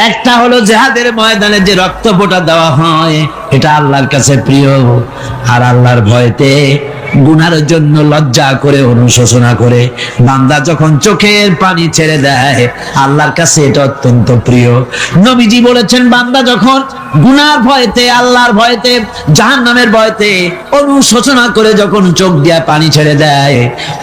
একটা হলো জিহাদের ময়দানে যে রক্ত ফোঁটা দেওয়া হয়, এটা আল্লাহর কাছে প্রিয়। আর আল্লাহর ভয়তে গুনার জন্য লজ্জা করে অনুশোচনা করে বান্দা যখন চোখের পানি ছেড়ে দেয়, আল্লাহর কাছে এটা অত্যন্ত প্রিয়। নবীজি বলেছেন, বান্দা যখন গুনার ভয়তে, আল্লাহর ভয়তে, জাহান্নামের ভয়তে অনুশোচনা করে যখন চোখ দিয়ে পানি ছেড়ে দেয়,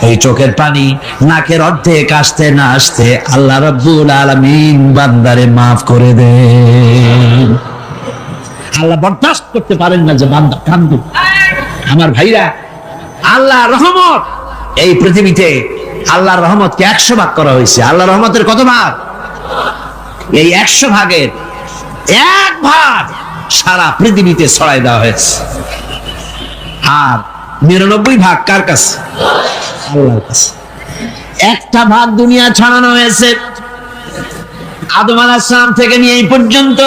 ওই চোখের পানি নাকের অর্ধেক আসতে না আসতে আল্লাহ রাব্বুল আলামিন বান্দারে মাফ করে দেন। আল্লাহ বরদাস্ত করতে পারেন না যে বান্দা কান্দুক। আমার ভাইরা, আল্লাহ রহমত, এই পৃথিবীতে আল্লাহর রহমতকে 100 ভাগ করা হয়েছে। আল্লাহর রহমতের কত ভাগ? এই 100 ভাগের 1 ভাগ সারা পৃথিবীতে ছড়াই দেওয়া হয়েছে। আর 99 ভাগ কার কাছে? আল্লাহর কাছে। একটা ভাগ দুনিয়া ছড়ানো হয়েছে আদম আলাইহিস সালাম থেকে নিয়ে এই পর্যন্ত,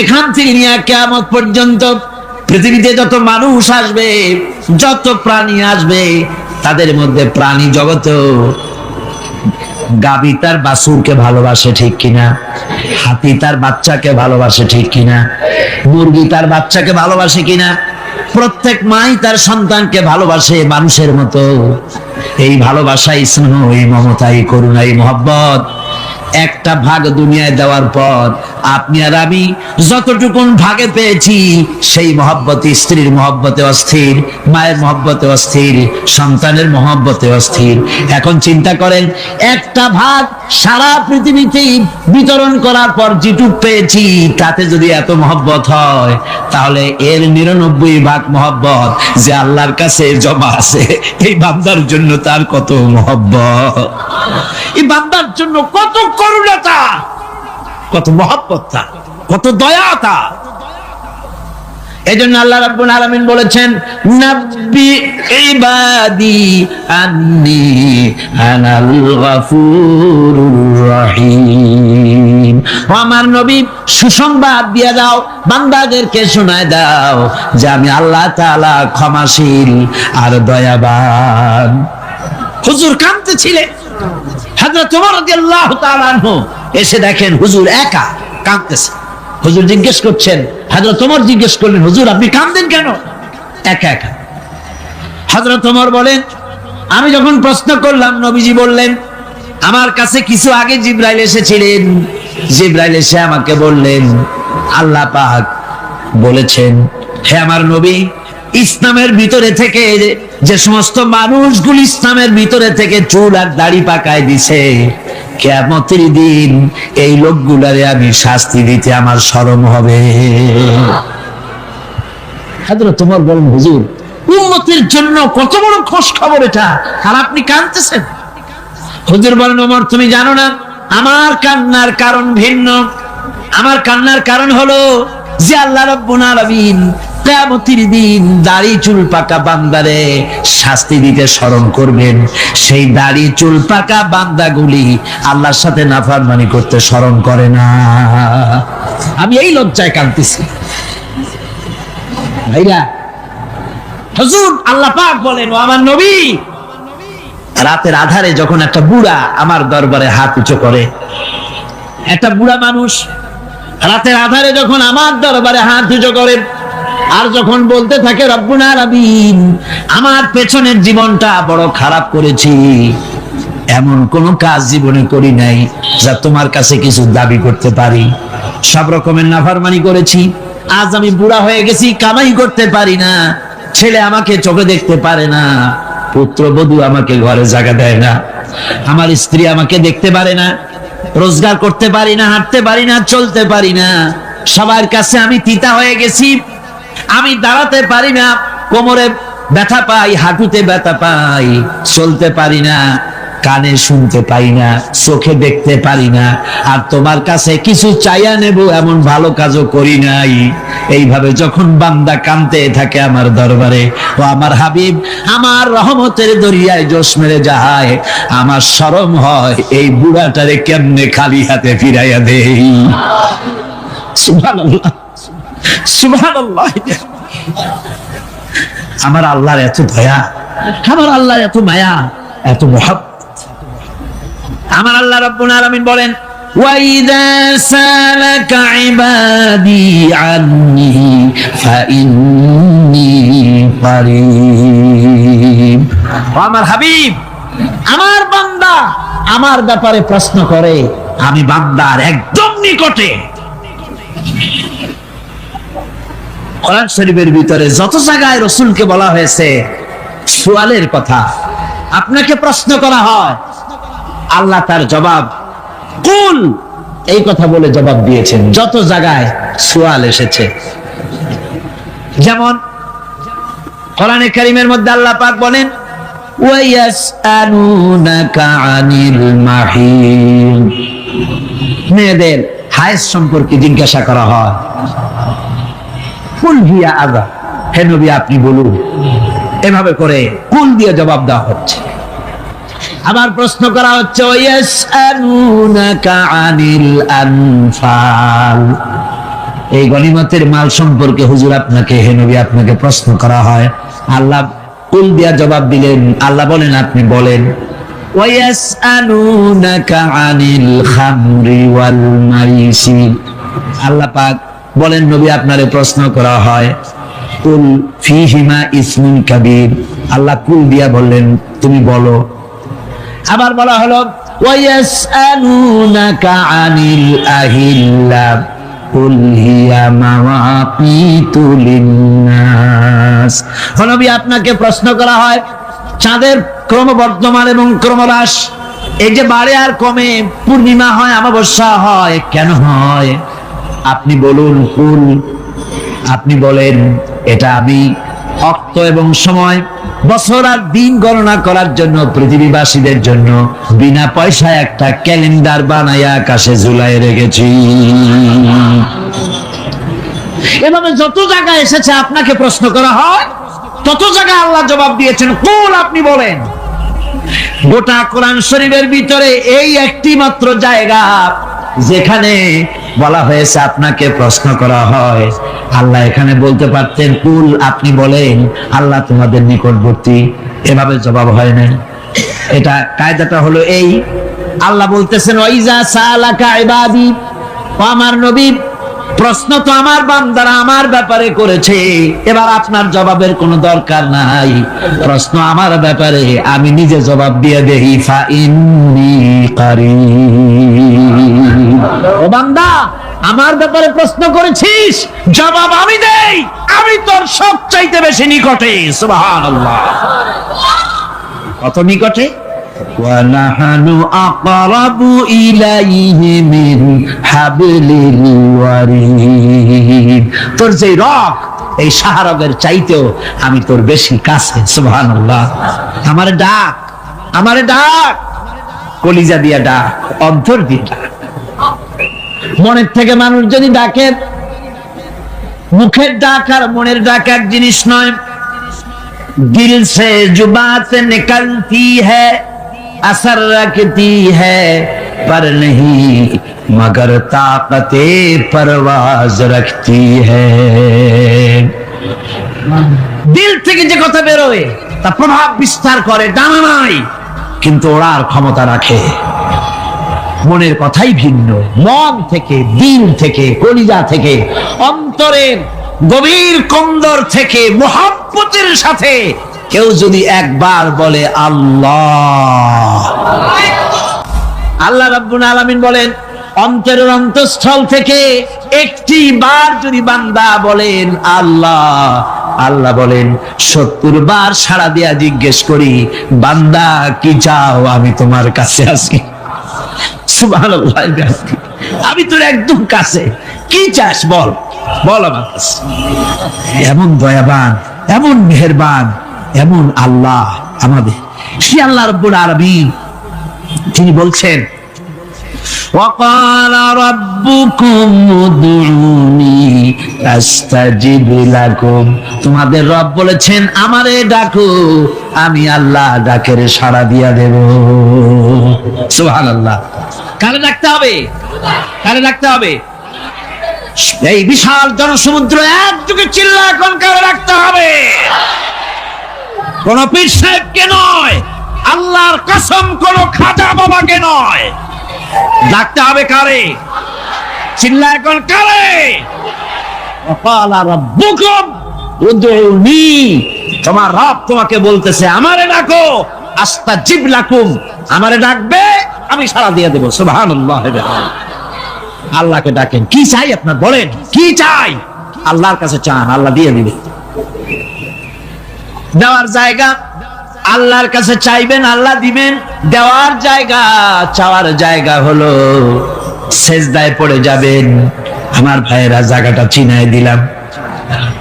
এখান থেকে নিয়ে কিয়ামত পর্যন্ত পৃথিবীতে যত মানুষ আসবে, যত প্রাণী আসবে, তাদের মধ্যে প্রাণী জগত গাভী তার বাছুরকে ভালোবাসে ঠিক কিনা, হাতি তার বাচ্চাকে ভালোবাসে ঠিক কিনা, মুরগি তার বাচ্চাকে ভালোবাসে কিনা, প্রত্যেক মাই তার সন্তানকে ভালোবাসে মানুষের মতো। এই ভালোবাসা, স্নেহ, এই মমতা, এই করুণা, এই মহব্বত একটা ভাগ দুনিয়ায় দেওয়ার পর আপনি আর আমি যতটুকুন ভাগে পেয়েছি, সেই মহব্বত স্ত্রীর মহব্বতে অস্থির, মায়ের মহব্বতে অস্থির, সন্তানের মহব্বতে অস্থির। এখন চিন্তা করেন, একটা ভাগ সারা পৃথিবীতেই বিতরণ করার পর যেটুক পেয়েছি, তাতে যদি এত মহব্বত হয়, তাহলে এর 99 ভাগ মহব্বত যে আল্লাহর কাছে জমা আছে, এই বান্দার জন্য তার কত মহব্বত, এই বান্দার জন্য কত করুণাতা, কত মহব্বতটা, কত দয়াটা। এজন্য আল্লাহ রাব্বুল আলামিন বলেছেন, নাব্বি ইবাদি আন্নি আনাল গফুরুর রহিম। আমার নবী, সুসংবাদ দিয়ে দাও, বান্দাদেরকে শোনায় দাও যে আমি আল্লাহ তাআলা ক্ষমাশীল আর দয়াবান। হুজুর কাঁদতেছিলেন, হযরত ওমর রাদিয়াল্লাহু তাআলা আনহু এসে দেখেন হুজুর একা কাঁদতেছে। হুজুর জিজ্ঞেস করছেন, হযরত ওমর জিজ্ঞেস করলেন, হুজুর আপনি কাঁদেন কেন একা একা? হযরত ওমর বলেন, আমি যখন প্রশ্ন করলাম, নবীজি বললেন, আমার কাছে কিছু আগে জিবরাইল এসেছিলেন। জিবরাইল এসে আমাকে বললেন, আল্লাহ পাক বলেছেন, হে আমার নবী, ইসলামের ভিতরে থেকে যে সমস্ত মানুষগুলি ইসলামের ভিতরে থেকে চুল আর দাড়ি পাকায় দিছে, কিয়ামতের দিন এই লোকগুলারে আমি শাস্তি দিতে আমার শরম হবে। হযরত ওমর বলেন, হুজুর উম্মতের জন্য কত বড় খুশ খবর এটা, আর আপনি কাঁদতেছেন? হুজুর বলেন, ওমর তুমি জানো না, আমার কান্নার কারণ ভিন্ন। আমার কান্নার কারণ হলো যে আল্লাহ রাব্বুল আলামিন কিয়ামতের দিন দাড়ি চুল পাকা বান্দারে শাস্তি দিতে শরম করবেন। সেই দাড়ি চুল পাকা বান্দাগুলি আল্লাহর সাথে নাফরমানি করতে শরম করে না। আমি এই লজ্জায় কাঁদতেছি। ভাইরা, হুজুর আল্লাহ পাক বলেন, ও আমার নবী, রাতের আধারে যখন একটা বুড়া আমার দরবারে হাত উঁচু করে, একটা বুড়া মানুষ রাতের আধারে যখন আমার দরবারে হাত উঁচু করে, আর যখন বলতে থাকে, রব্বুল আলামিন, আমার পেছনের জীবনটা বড় খারাপ করেছি, এমন কোন কাজ জীবনে করি নাই যা তোমার কাছে কিছু দাবি করতে পারি, সব রকমের নাফরমানি করেছি, আজ আমি বুড়া হয়ে গেছি, কামাই করতে পারি না, ছেলে আমাকে চোখে দেখতে পারে না, পুত্রবধূ আমাকে ঘরে জায়গা দেয় না, আমার স্ত্রী আমাকে দেখতে পারে না, রোজগার করতে পারি না, হাঁটতে পারি না, চলতে পারি না, সবার কাছে আমি তিতা হয়ে গেছি, আমি দাঁড়াতে পারি না, কোমরে ব্যথা পাই, হাঁটুতে ব্যথা পাই, চলতে পারি না, কানে শুনতে পাই না, চোখে দেখতে পারি না, আর তোমার কাছে কিছু চাইয়া নেব এমন ভালো কাজও করি নাই। এইভাবে যখন বান্দা কাঁদতে থাকে আমার দরবারে, ও আমার হাবিব আমার রহমতের দরিয়ায় জোশ মেরে যায়, আমার শরম হয় এই বুড়াটারে কেমনে খালি হাতে ফিরাইয়া দেই। সুবহানাল্লাহ, সুবহানাল্লাহ। আমার আল্লাহর এত দয়া, আমার আল্লাহর এত মায়া, এত মহব্বত। আমার আল্লাহ রাব্বুল আলামিন বলেন, وَإِذَا سَأَلَكَ عِبَادِي عَنِّي فَإِنِّي قَرِيبٌ। আমার হাবিব, আমার বান্দা আমার ব্যাপারে প্রশ্ন করে, আমি বান্দার একদম নিকটে। কোরআন শরীফের ভিতরে যত জায়গায় রাসূলকে বলা হয়েছে সুয়ালের কথা, আপনাকে প্রশ্ন করা হয়, আল্লাহ তার জবাব কুল এই কথা বলে জবাব দিয়েছেন। যত জায়গায় সুয়াল এসেছে, যেমন কোরআনে কারীমের মধ্যে আল্লাহ পাক বলেন ওয়ায়াসআলুনাকা আনিল মাহিদ, মেয়েদের হায়েজ সম্পর্কে জিজ্ঞাসা করা হয়, কুল হিয়া আযা, হে নবী আপনি বলুন। এভাবে করে কুল দিয়ে জবাব দেওয়া হচ্ছে। আবার প্রশ্ন করা হচ্ছে ওয়ায়াসআলুনাকা আনিল আনফাল, এই গনিমতের মাল সম্পর্কে হুজুর আপনাকে, হে নবী আপনাকে প্রশ্ন করা হয়। আল্লাহ কুল দিয়া জবাব দিলেন, আল্লাহ বলেন আপনি বলেন। ওয়ায়াসআলুনাকা আনিল খামরি ওয়াল মাইসির, আল্লাহ পাক বলেন নবী আপনারে প্রশ্ন করা হয় কুল ফীহিমা ইসমুন কাবীর, আল্লাহ কুল দিয়া বললেন তুমি বলো। আবার বলা হলো ওয়ায়াসআলুনাকা আনিল আহিল্লা কুল হিয়া মাওয়াকিতু লিন্নাস, নবী আপনাকে প্রশ্ন করা হয় চাঁদের ক্রমবর্ধমান এবং ক্রমহ্রাস, এই যে বাড়ে আর কমে, পূর্ণিমা হয় অমাবস্যা হয়, কেন হয় আপনি বলুন কুল। আপনি বলেন এটা আমি অক্ত এবং সময়, বছর আর দিন গণনা করার জন্য পৃথিবীবাসীদের জন্য বিনা পয়সায় একটা ক্যালেন্ডার বানাইয়া আকাশে ঝুলাই রেখেছি। এভাবে যত জায়গায় এসেছে আপনাকে প্রশ্ন করা হয়, তত জায়গায় আল্লাহ জবাব দিয়েছেন কুল আপনি বলেন। গোটা কোরআন শরীফের ভিতরে এই একটি মাত্র জায়গা যেখানে বলা হয়েছে আপনাকে প্রশ্ন করা হয়, আল্লাহ এখানে বলতে পারতেন কুল আপনি বলেন, আল্লাহ তোমাদের নিকটবর্তী, এভাবে জবাব হয় না। এটা কায়দাটা হলো এই, আল্লাহ বলতেছেন ওয়াইজা সালাকা ইবাদি, ও আমার নবী প্রশ্ন তো আমার বান্দারা আমার ব্যাপারে করেছে, এবার আপনার জবাবের কোনো দরকার নাই, প্রশ্ন আমার ব্যাপারে আমি নিজে জবাব দিয়ে দেই। ফা ইন্নী কারীব, ও বান্দা আমার ব্যাপারে প্রশ্ন করেছিস, জবাব আমি দেই, আমি তোর সবচাইতে বেশি নিকটে। সুবহানাল্লাহ, কত নিকটে। ওয়ানাহানু আকরাবু ইলাইহি মিন হাবলিল ওয়ারিদ, তোর যে রগ এই শাহরগের চাইতেও আমি তোর বেশি কাছে। সুবহানাল্লাহ, আমারে ডাক, আমারে ডাক, কলিজা দিয়া ডাক, অন্তর দিয়ে ডাক। মনের থেকে মানুষ যদি ডাকে, মুখের ডাক আর মনের ডাক এক জিনিস নয়। দিল সে জুবাত নিকলতি হ্যায়, असर रखती है पर नहीं मगर ताकते परवाज रखती है। দিল থেকে যে কথা বেরোয় তা প্রভাব বিস্তার করে, ডানা নাই কিন্তু ওড়ার ক্ষমতা রাখে। মনের কথাই ভিন্ন, মন থেকে, দিল থেকে, কলিজা থেকে, অন্তরের গভীর কন্দর থেকে মুহাব্বতের সাথে কেউ যদি একবার বলে আল্লাহ, আল্লাহ রাব্বুল আলামিন বলেন অন্তরের অন্তঃস্থল থেকে একটি বার যদি বান্দা বলেন আল্লাহ, আল্লাহ বলেন 70 বার সাড়া দিয়া জিজ্ঞেস করি বান্দা কি চাও, আমি তোমার কাছে আছি। সুবহানাল্লাহ, আমি তোর একদম কাছে, কি চাস বল, বল আমার কাছে। এমন দয়াবান, এমন মেহেরবান, এমন আল্লাহ আমাদের। সে আল্লাহ রাব্বুল আলামিন তিনি বলছেন ওয়াকালা রাব্বুকুম উদউনি আস্তাজিব লাকুম, তোমাদের রব বলেছেন আমারে ডাকো, আমি আল্লাহ ডাকের সাড়া দিয়া দেব। সুবহানাল্লাহ, কারে ডাকতে হবে, কারে ডাকতে হবে? এই বিশাল জনসমুদ্র একযোগে চিল্লা এখন কারে ডাকতে হবে? কোন পীর সাহেবকে নয়, আল্লাহর কসম কোন খাজা বাবাকে নয়, ডাকতে হবে কারে? চিল্লা এখন কারে? ওয়াকালা রাব্বুকুম উদউনি, তোমার রব তোমাকে বলতেছে আমারে ডাকো, আস্তাজিব লাকুম, আমারে ডাকবে আমি সাড়া দিয়ে দেব। সুবহানাল্লাহ। আল্লাহকে ডাকেন, কি চাই আপনার বলেন, কি চাই? আল্লাহর কাছে চান, আল্লাহ দিয়ে দিবে। দেওয়ার জায়গা আল্লাহর কাছে চাইবেন, আল্লাহ দিবেন। দেওয়ার জায়গা, চাওয়ার জায়গা হলো সেজদায় পড়ে যাবেন। আমার ভাইয়েরা, জায়গাটা চিনাই দিলাম।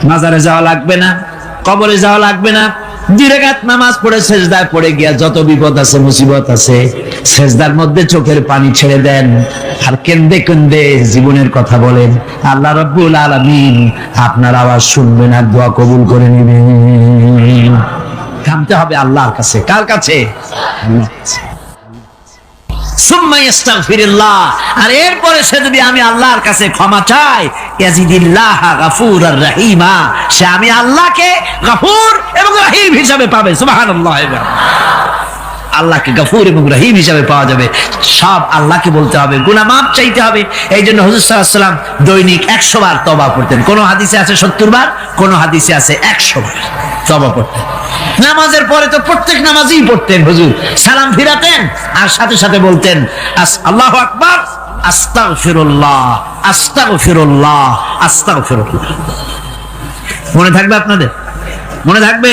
মাজারে যাওয়া লাগবে না, কবরে যাওয়া লাগবে না। 2 রাকাত নামাজ পড়ে সেজদায় পড়ে গিয়া যত বিপদ আছে, মুসিবত আছে, সেজদার মধ্যে চোখের পানি ছেড়ে দেন আর কেন্দে কেন্দে জীবনের কথা বলেন। আল্লাহ রাব্বুল আলামিন আপনার আওয়াজ শুনবেন আর দোয়া কবুল করে নেবেন। কামতে হবে আল্লাহর কাছে। কার কাছে? আল্লাহর কাছে। সুম্মা ইস্তাগফিরুল্লাহ, আর এরপরে সে যদি আমি আল্লাহর কাছে ক্ষমা চাই, ইয়াজিদিল্লাহ গাফুরার রহিমা, সে আমি আল্লাহকে গফুর এবং রহিম হিসাবে পাবে। সুবহানাল্লাহ। আল্লাহকে গফুর এবং রহিম হিসাবে পাওয়া যাবে। সব আল্লাহকে বলতে হবে, গুনাহ মাফ চাইতে হবে। এই জন্য হুজুর সাল্লাল্লাহু আলাইহি ওয়াসাল্লাম দৈনিক 100 বার তওবা করতেন। কোন হাদিসে আছে 70 বার, কোন হাদিসে আছে 100 বার তওবা করতেন। নামাজের পরে তো প্রত্যেক নামাজই পড়তেন হুজুর, সালাম ফিরাতেন আর সাথে সাথে বলতেন আল্লাহু আকবার, আস্তাগফিরুল্লাহ, আস্তাগফিরুল্লাহ, আস্তাগফিরুল্লাহ। মনে থাকবে আপনাদের? মনে থাকবে?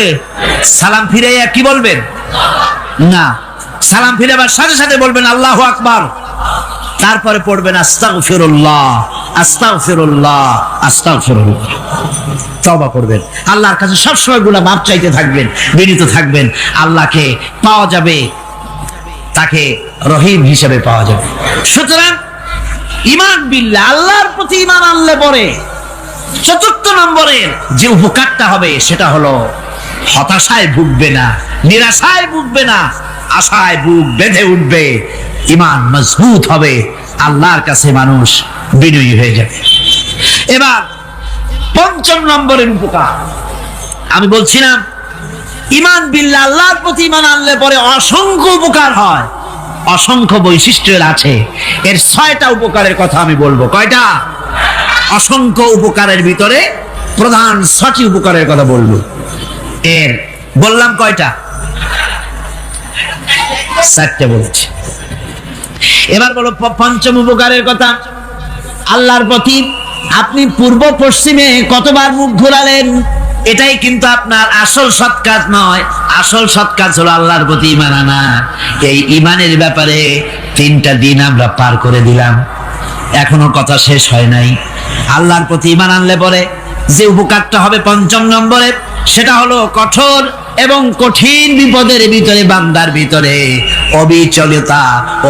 সালাম ফিরাইয়া কি বলবেন? না, সালাম ফিরাবার সাথে সাথে বলবেন আল্লাহু আকবার, তারপরে পড়বেন আস্তাগফিরুল্লাহ, আস্তাগফিরুল্লাহ, আস্তাগফিরুল্লাহ। তওবা করবেন, আল্লাহর কাছে সবসময় গুনাহ মাফ চাইতে থাকবেন, বিনীত থাকবেন। আল্লাহকে পাওয়া যাবে, তাকে রহিম হিসেবে পাওয়া যাবে। সুতরাং ঈমান বিল্লাহ, আল্লাহর প্রতি ঈমান আনলে পরে 4 নম্বরের যে উপকারটা হবে সেটা হলো হতাশায় ভুগবে না, নিরাশায় ভুগবে না, আশায় বুক বেঁধে উঠবে, ঈমান মজবুত হবে, আল্লাহর কাছে মানুষ বিনয়ী হয়ে যাবে। এবার 5 নম্বরের উপকার আমি বলছিলাম, ঈমান বিল্লাহ, আল্লাহর প্রতি ঈমান আনলে পরে অসংখ্য উপকার হয়, অসংখ্য বৈশিষ্ট্য আছে। এর 6টা উপকারের কথা আমি বলবো। কয়টা? অসংখ্য উপকারের ভিতরে প্রধান 6টি উপকারের কথা বলবো। এর বললাম কয়টা? 4টে বলেছি। এবার বলো 5ম উপকারের কথা। আল্লাহর প্রতি আপনি পূর্ব পশ্চিমে কতবার মুখ ঘোরালেন, এটাই কিন্তু আপনার আসল সৎ কাজ নয়। আসল সৎ কাজ হলো আল্লাহর প্রতি ঈমান আনা। এই ঈমানের ব্যাপারে 3টা দিন আমরা পার করে দিলাম, এখনো কথা শেষ হয় নাই। আল্লাহর প্রতি ঈমান আনলে পরে যে উপকারটা হবে 5ম নম্বরে, সেটা হলো কঠোর এবং কঠিন বিপদের ভিতরে বান্দার ভিতরে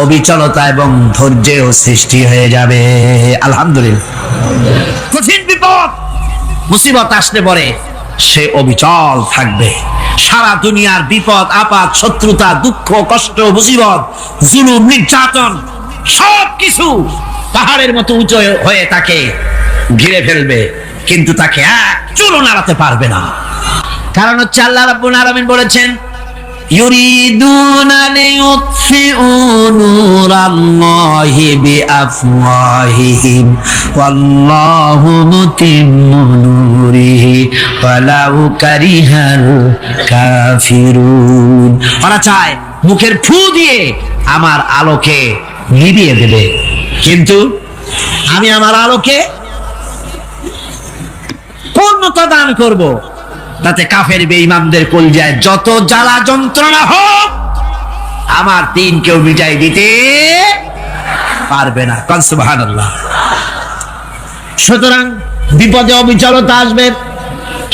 অবিচলতা এবং ধৈর্যের সৃষ্টি হয়ে যাবে। আলহামদুলিল্লাহ। কঠিন বিপদ মুসিবত আসলে পরে সে অবিচল থাকবে। সারা দুনিয়ার বিপদ আপদ, শত্রুতা, দুঃখ, কষ্ট, মুসিবত, জুলুম, নির্যাতন সবকিছু পাহাড়ের মতো উঁচু হয়ে তাকে ঘিরে ফেলবে, কিন্তু তাকে এক চুলও নাড়াতে পারবে না। কারণ হচ্ছে আল্লাহ রাব্বুল আলামিন বলেছেন, ইউরিদুনা লিইউতফিউ নূরাল্লাহি বিআফওয়াহিহিম ওয়াল্লাহু মুতিম্মু নূরিহি ওয়ালাউ কারিহাল কাফিরুন। ওরা চায় মুখের ফু দিয়ে আমার আলোকে নিভিয়ে দেবে, কিন্তু আমি আমার আলোকে পূর্ণতা দান করব, তাতে কাফের বেঈমানদের কলজায় যত জ্বালা যন্ত্রণা হোক আমার দিন কেউ মিটাই দিতে পারবে না। সুবহানাল্লাহ। সুতরাং বিপদে অবিচলতা আসবে,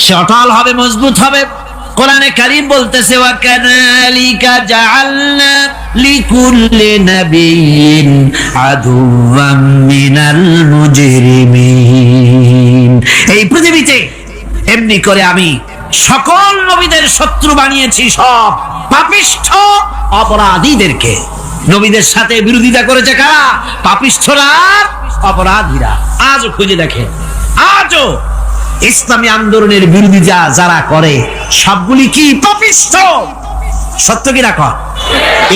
সে অটল হবে, মজবুত হবে। কোরআনে কারীম বলতেছে, ওয়া কাযালিকা জাআলনা লিকুল্লি নাবিয়্যিন আদুওয়াম মিনাল মুজরিমিন। এই পৃথিবীতে এমনি করে আমি সকল নবীদের শত্রু বানিয়েছি, সব পাপিষ্ঠ অপরাধীদেরকে। নবীদের সাথে বিরোধিতা করেছে কারা? পাপিষ্ঠরা, অপরাধীরা। আজও খুঁজে দেখে, আজও ইসলামী আন্দোলনের বিরোধিতা যারা করে সবগুলি কি? পাপিষ্ঠ। সত্য কি রাখ?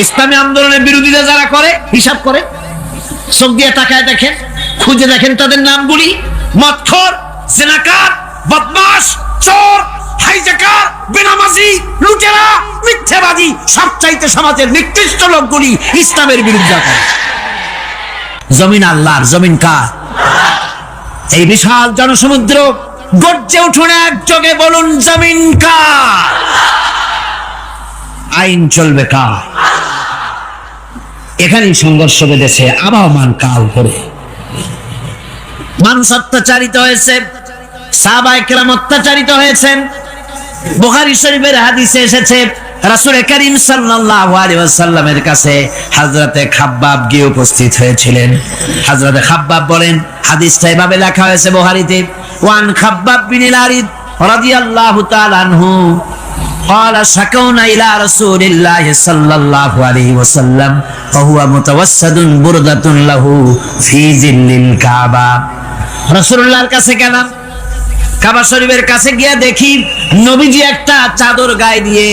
ইসলামী আন্দোলনের বিরোধিতা যারা করে হিসাব করে চোখ দিয়ে তাকায় দেখেন, খুঁজে দেখেন তাদের নামগুলি। মদখোর, জিনাকার, বদমাশ, চোর, হাইজাকার, বেনামাজি, লুটেরা, মিথ্যাবাদী, সবচাইতে সমাজের নিকৃষ্ট লোকগুলি ইসলামের বিরুদ্ধে। জমিন আল্লাহর, জমিন কার? এই বিশাল জনসমুদ্র গর্জে উঠুন একযোগে, বলুন জমিন কার? আইন চলবে কার? এখানেই সংঘর্ষ বেঁধেছে আবহমান কাল ধরে। মানুষ অত্যাচারিত হয়েছে, সাহাবায়ে কেরাম অত্যাচারিত হয়েছেন। বুখারী শরীফের হাদিসে এসেছে, রাসূল করিম সাল্লাল্লাহু আলাইহি ওয়াসাল্লামের কাছে হযরতে খাব্বাব গিয়ে উপস্থিত হয়েছিলেন। হযরতে খাব্বাব বলেন, হাদিসটা এভাবে লেখা হয়েছে বুখারীতে, ওয়ান খাব্বাব বিন আরিদ রাদিয়াল্লাহু তাআলা আনহু قال شكونا إلى رسول الله صلى الله عليه وسلم وهو متوسد بردة له في ظل الكعبة। রাসূলুল্লাহর কাছে গেলাম, কাবা শরীফের কাছে গিয়ে দেখি নবীজি একটা চাদর গায়ে দিয়ে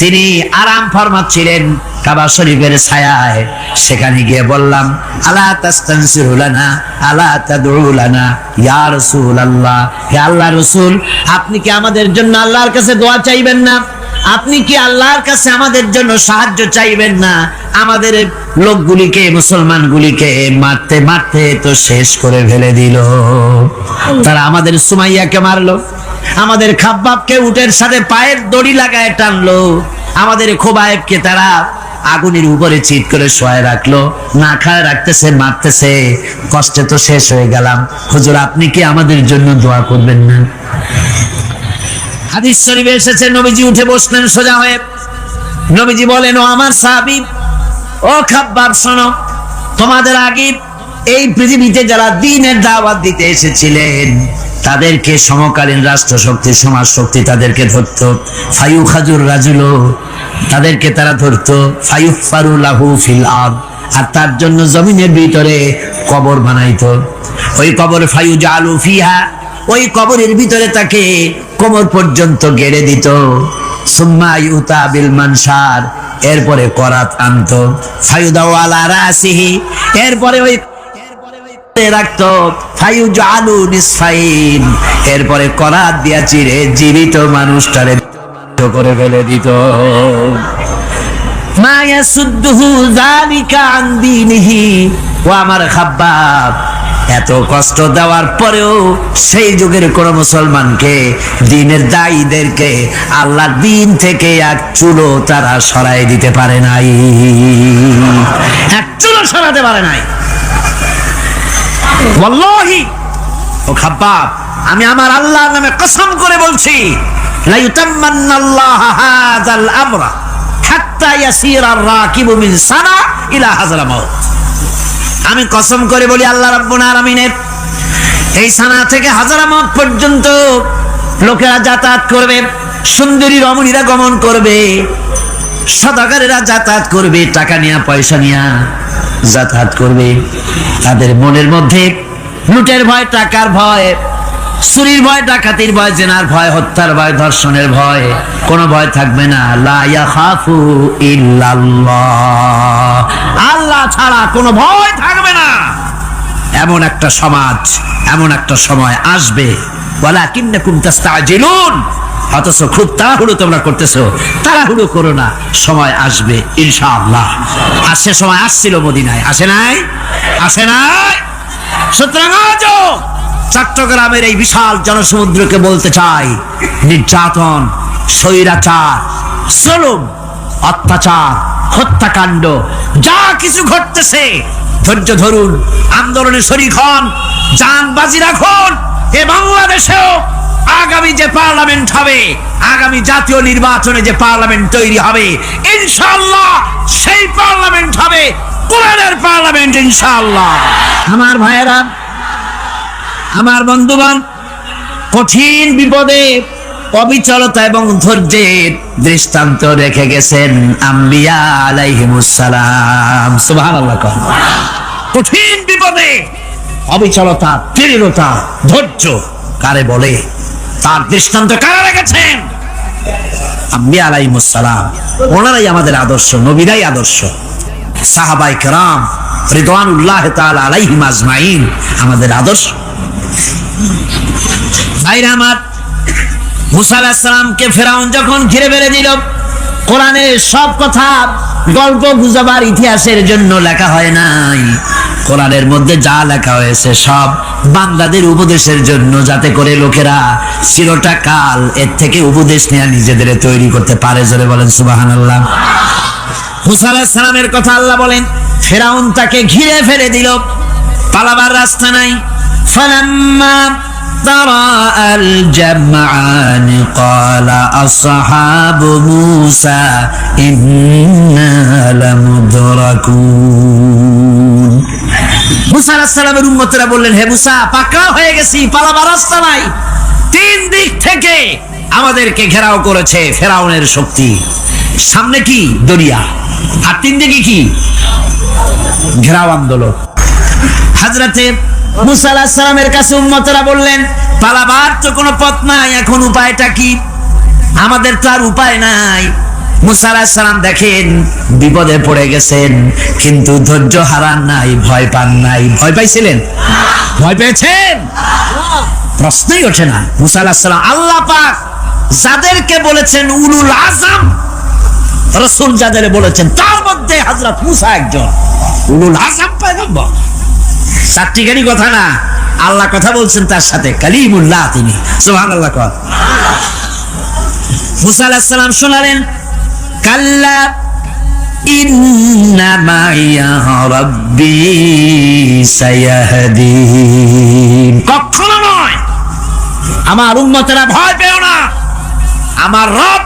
তিনি আরাম ফরমাচ্ছিলেন কাবা শরীফের ছায়ায়। সেখানে গিয়ে বললাম, আলা তাস্তানসিরু লানা আলা তাদউ লানা ইয়া রাসূলুল্লাহ, হে আল্লাহর রাসূল, আপনি কি আমাদের জন্য আল্লাহর কাছে দোয়া চাইবেন না? আপনি কি আল্লাহর কাছে আমাদের জন্য সাহায্য চাইবেন না? আমাদের লোকগুলিকে, মুসলমানগুলিকে মারতে মারতে তো শেষ করে ফেলে দিল। তারা আমাদের সুমাইয়াকে মারলো, আমাদের খাব্বাবকে উটের সাথে পায়ের দড়ি লাগায় টানলো, আমাদের খোবায়েবকে তারা আগুনের উপরে চিৎ করে শোয়ায় রাখলো, না খায় রাখতেছে, মারতেছে, কষ্টে তো শেষ হয়ে গেলাম। হুজুর, আপনি কি আমাদের জন্য দোয়া করবেন না? হাদিস শরীফে এসেছে, নবীজি উঠে বসলেন সোজা হয়ে। নবীজি বলেন, ও আমার সাহাবী, ও খাব্বাব, শোনো, তোমাদের আগে এই পৃথিবীতে যারা দ্বীনের দাওয়াত দিতে এসেছিলেন তাদেরকে সমকালীন রাষ্ট্র শক্তি, সমাজ শক্তি তাদেরকে ধরত। ফায়ু খাজুর রাজুল, তাদেরকে তারা ধরত। ফায়ুফারু লাহু ফিল আরদ, আর তার জন্য জমিনের ভিতরে কবর বানাইতো। ওই কবর ফায়ু জালু ফিহা, ওই কবরের ভিতরে তাকে কোমর পর্যন্ত গেড়ে দিত। সুম্মা ইউতা বিল মানশার, এরপরে করাত আনতো। ফায়ুদাউ আলা রাসিহি, এরপরে ওই রাখতো। ফায়ুজালু নিসফাইন, এরপরে করাত দিয়া চিরে জীবিত মানুষটারে করে ফেলে দিত। মা ইয়াসুদ্দুহু যালিকা আন দীনিহি, ও আমার খাব্বাব, এত কষ্ট দেওয়ার পরেও সেই যুগের কোন মুসলমানকে, দ্বীনের দায়ীদেরকে আল্লাহর দ্বীন থেকে এক চুলো তারা সরাই দিতে পারে নাই, এক চুলো সরাতে পারে নাই। ওয়াল্লাহি, ও খাব্বাব, আমি আমার আল্লাহর নামে কসম করে বলছি, লা ইউতাম্মান্নাল্লাহু হাযাল আমরা হাত্তা ইয়াসিরার রাকিবু মিন সানা ইলা হাযাল মাউত। আমি কসম করে বলি, আল্লাহ রাব্বুল আলামিনের এই সানা থেকে হাজারামত পর্যন্ত লোকেরা যাতায়াত করবে, সুন্দরী রমণীরা গমন করবে, সদাগরেরা যাতায়াত করবে, টাকা নিয়া পয়সা নিয়া যাতায়াত করবে। তাদের মনের মধ্যে লুটের ভয়, টাকার ভয়, চুরির ভয়, ডাকাতির ভয়, জেনার ভয়, হত্যার ভয়, ধর্ষণের ভয়, কোনো ভয় থাকবে না। লা ইয়াখাফু ইল্লাল্লাহ, আল্লাহ ছাড়া কোনো ভয় থাকবে না। এমন একটা সমাজ, এমন একটা সময় আসবে, ওয়ালাকিন্নাকুম তাস্তাজিলুন, অথচ খুব তাড়াহুড়ো তোমরা করতেছো। তাড়াহুড়ো করো না, সময় আসবে ইনশাআল্লাহ। আর সে সময় আসছিল মদিনায়, আসে নাই? আসে নাই? সুতরাং আজও চট্টগ্রামের এই বিশাল জনসমুদ্রকে বলতে চাই, নির্যাতন, স্বৈরাচার, জুলুম, অত্যাচার, হত্যাকাণ্ড যা কিছু ঘটতেছে, ধৈর্য ধরুন, আন্দোলনে শরীক হন, জান বাজি রাখুন। এ বাংলাদেশেও আগামী যে পার্লামেন্ট হবে, আগামী জাতীয় নির্বাচনে যে পার্লামেন্ট তৈরি হবে, ইনশাআল্লাহ সেই পার্লামেন্ট হবে কোরআনের পার্লামেন্ট ইনশাআল্লাহ। আমার ভাইয়েরা, আমার বন্ধুগণ, কঠিন বিপদে অবিচলতা এবং ধৈর্যের দৃষ্টান্ত রেখে গেছেন আম্বিয়া আলাইহিমুস সালাম। সুবহানাল্লাহ। কঠিন বিপদে অবিচলতা, দৃঢ়তা, ধৈর্য কারে বলে, তার দৃষ্টান্ত কারা রেখেছেন? আম্বিয়া আলাইহিমুস সালাম। ওনারাই আমাদের আদর্শ, নবীরাই আদর্শ। সাহাবায়ে কেরাম রিদওয়ানুল্লাহ তাআলা আলাইহিম আজমাইন আমাদের আদর্শ। ভাইরা আমার, মুসা আলাইহিস সালামকে ফেরাউন যখন ঘিরে ফেলে দিল, কোরআনের সব কথা গল্প গুজবার ইতিহাসের জন্য লেখা হয় নাই। কোরআনের মধ্যে যা লেখা হয়েছে সব বান্দাদের উপদেশের জন্য, যাতে করে লোকেরা চিরটা কাল এর থেকে উপদেশ নেওয়া নিজেদের তৈরি করতে পারে। জোরে বলেন সুবহানাল্লাহ। মুসা আলাইহিস সালামের কথা আল্লাহ বলেন, ফেরাউন তাকে ঘিরে ফেলে দিল, পালাবার রাস্তা নাই। ফালাম্মা تراءى الجمعان قال أصحاب موسى إنا لمدركون। মুসা আলাইহিস সালামের উম্মতরা বললেন, হে মুসা, পাকড়াও হয়ে গেছি, পালাবার রাস্তা নাই। তিন দিক থেকে আমাদেরকে ঘেরাও করেছে ফেরাউনের শক্তি। সামনে কি? দরিয়া, আর তিন দিকে কি? ঘেরাও আন্দোলন। হযরতে মুসা আলাইহিস সালামের কাছে উম্মতরা বললেন, পালাবার তো কোনো পথ নাই, এখন উপায়টা কি? আমাদের তো আর উপায় নাই। মুসা আলাইহিস সালাম দেখেন বিপদে পড়ে গেছেন, কিন্তু ধৈর্য হারান নাই, ভয় পান নাই। ভয় পাইছিলেন? ভয় পেয়েছেন? প্রশ্নই ওঠে না। মুসা আলাইহিস সালাম আল্লাহ পাক যাদেরকে বলেছেন উলুল আযম, রাসূল যাদের বলেছেন তার মধ্যে হযরত মুসা একজন উলুল আযম পয়গম্বর। চারটিখানি কথা না, আল্লাহ কথা বলছেন তার সাথে, কালিমুল্লাহ তিনি। সুবহানাল্লাহ। মুসা আলাইহিস সালাম শোনালেন, কাল্লা ইন্না মাইয়া রাব্বি সায়াহদিন। কখনো নয়, আমার উম্মতেরা ভয় পেও না, আমার রব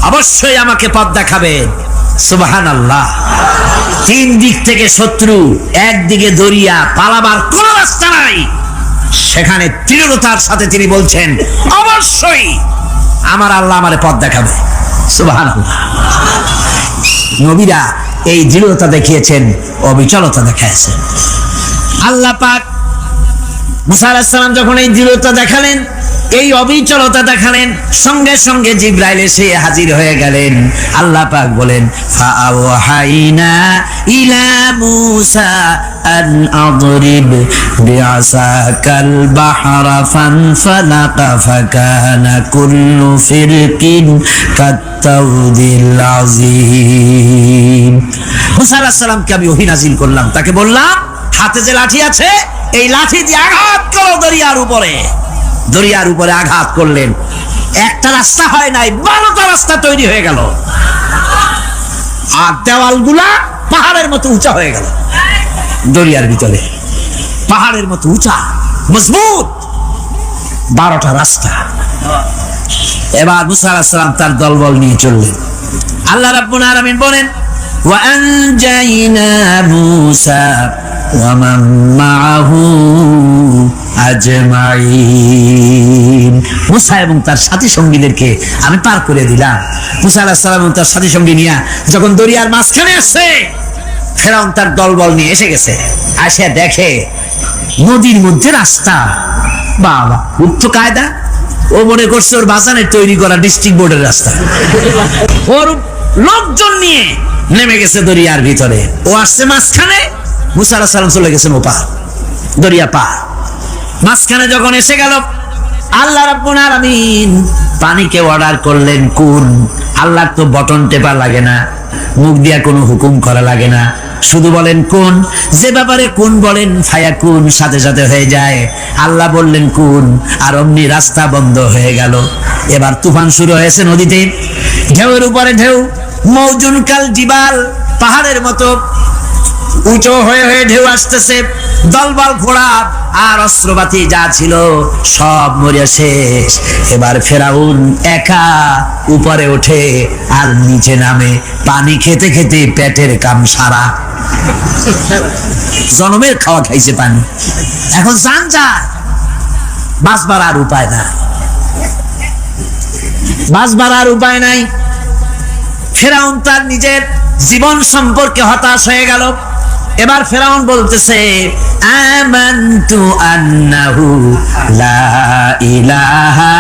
অবশ্যই আমাকে পথ দেখাবেন। সুবহানাল্লাহ। তিন দিক থেকে শত্রু, একদিকে দরিয়া, পালাবার কোন রাস্তা নাই। সেখানে দৃঢ়তার সাথে তিনি বলছেন, অবশ্যই আমার আল্লাহ আমারে পথ দেখাবে। সুবহানাল্লাহ। নবীরা এই দৃঢ়তা দেখিয়েছেন, অবিচলতা দেখাইছেন। আল্লাহ পাক মুসা আলাইহিস সালাম যখন এই দৃঢ়তা দেখালেন, এই অবিচলতা দেখালেন, সঙ্গে সঙ্গে জিবরাইল এসে হাজির হয়ে গেলেন। আল্লাহ পাক বলেন, ফাআওহাইনা ইলা মুসা আন আদরিব বিআসাকাল বাহরা ফানফালাকা ফাকানা কুল্লু ফিরকিন কাত্তাউদিল আযীম। মুসা আলাইহিস সালামকে আমি ওহী নাযিল করলাম, তাকে বললাম হাতে যে লাঠি আছে, এই লাঠি দিয়ে আঘাত করো দরিয়ার উপরে। দরিয়ার উপরে আঘাত করলেন, একটা রাস্তা হয় নাই, 12টা রাস্তা তৈরি হয়ে গেল, আর দেওয়ালগুলা পাহাড়ের মতো উঁচা হয়ে গেল। দরিয়ার ভিতরে পাহাড়ের মতো উঁচা মজবুত 12টা রাস্তা। এবার মুসা আলাইহিস সালাম তার দলবল নিয়ে চললেন। আল্লাহ রাব্বুল আলামিন বলেন, ওয়া আনজাইনা মুসা ওয়া মান মাআহু আজমাইন। মুসা এবং তার সাথী সঙ্গীদেরকে আমি পার করে দিলাম। মুসা আলাইহিস সালাম এবং তার সাথী সঙ্গী নিয়ে যখন দরিয়ার মাঝখানে আসছে, ফেরাউন তার দলবল নিয়ে এসে গেছে। আসে দেখে নদীর মধ্যে রাস্তা। বাবা, উচ্চ কায়দা। ও মনে করছে ওর বাজানের তৈরি করা ডিস্ট্রিক্ট বোর্ডের রাস্তা। ওর লোকজন নিয়ে নেমে গেছে দরিয়ার ভিতরে। ও আসছে মাঝখানে, মুসা আলাইহিস সালাম চলে গেছেন ওপার, দরিয়া পার। মাঝখানে যখন এসে গেল, আল্লাহ রাব্বুল আলামিন পানিকে অর্ডার করলেন কুন। আল্লাহর তো বটন টেপা লাগে না, মুখ দিয়া কোনো হুকুম করা লাগে না, শুধু বলেন কুন। যে ব্যাপারে কুন বলেন ফায়াকুন, সাথে সাথে হয়ে যায়। আল্লাহ বললেন কুন, আর অমনি রাস্তা বন্ধ হয়ে গেল। এবার তুফান শুরু হয়েছে নদীতে, ঢেউয়ের উপরে ঢেউ, মৌজুন কাল জিবাল, পাহাড়ের মতো উঁচু হয়ে হয়ে ঢেউ আসতেছে। দলবল ঘোড়া আর অস্ত্রপাতি যা ছিল সব মরিয়া শেষ। এবার ফেরাউন একা উপরে ওঠে আর নিচে নামে, পানি খেতে খেতে পেটের কাম সারা। জনমের খাওয়া খাইছে পানি, এখন জান যায়, বাঁচবার আর উপায় নাই, বাঁচবার আর উপায় নাই। ফেরাউন তার নিজের জীবন সম্পর্কে হতাশ হয়ে গেল। এবার ফেরাউন বলতেছে, আমানতু আন্নাহু লা ইলাহা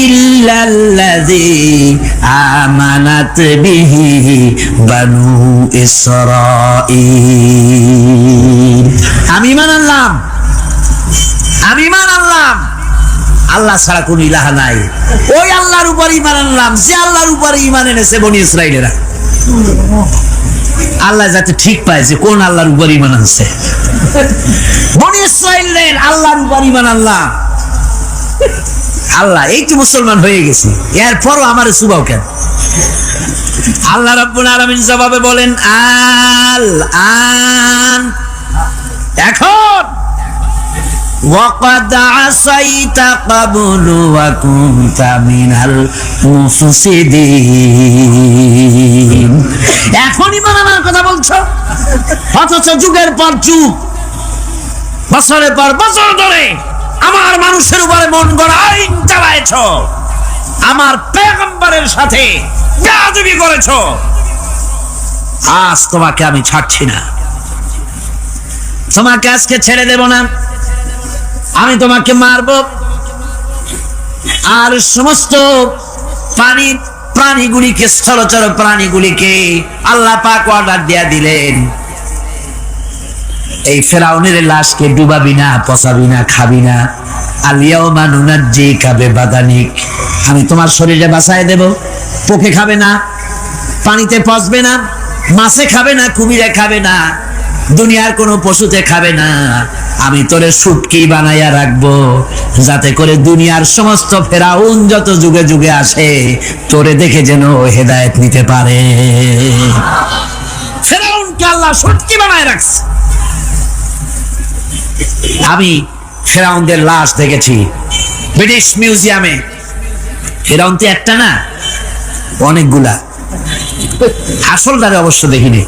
ইল্লাল্লাযী আমানাত বিহি বানু ইসরাঈল। আমি ঈমান আনলাম, আমি ঈমান আনলাম আল্লাহ ছাড়া কোন ইলাহা নাই। ওই আল্লাহর উপর ঈমান আনলাম যে আল্লাহর উপর ঈমান এনেছে বনি ইসরাঈলেরা। আল্লাহ যাতে ঠিক পায় যে কোন আল্লাহর উপর ঈমান আনছে। বনি ইসরাঈলের আল্লাহর উপর ঈমান আনলাম। আল্লাহ এই তো মুসলমান হয়ে গেছি, এরপরও আমার সুবাও কেন? আল্লাহ রাব্বুল আলামিন জবাবে বলেন আল আন, এখন ওয়াকাদ আসাইতা ক্বাবলু ওয়া কুনতা মিনাল মুফসিদিন। এখন ঈমান আনার কথা বলছো, অথচ যুগের পর যুগ, বছরের পর বছর ধরে আমার মানুষের উপরে মন গড়া আইন চালায়েছ, আমার পয়গম্বরের সাথে বেয়াদবি করেছ। আজ তোমাকে আমি ছাড়ছি না, তোমাকে আজকে ছেড়ে দেব না। আমি তোমাকে মারব, আর সমস্ত প্রাণীগুলিকে, স্থলচর প্রাণীগুলিকে আল্লাহ পাক অর্ডার দিয়া দিলেন, এই ফেরাউনের লাশকে ডুবাবি না, পচাবি না, খাবি না। আলিয়াউমা নুনাজ্জিকা বিবাদানিক, আমি তোমার শরীরে বাঁচায় দেব। পোকে খাবে না, পানিতে পচবে না, মাছে খাবে না, কুমিরে খাবে না, দুনিয়ার কোনো পশুতে খাবে না। আমি তোরে শুটকি বানাইয়া রাখবো, যাতে করে দুনিয়ার সমস্ত ফেরাউন যত যুগে যুগে আসে তোরে দেখে যেন হেদায়েত নিতে পারে। ফেরাউনকে আল্লাহ শুটকি বানায় রাখছে। আমি ফেরাউনদের লাশ দেখেছি ব্রিটিশ মিউজিয়ামে। ফেরাউন তো একটা না, অনেকগুলা। আসলটারে অবশ্য দেখিনি।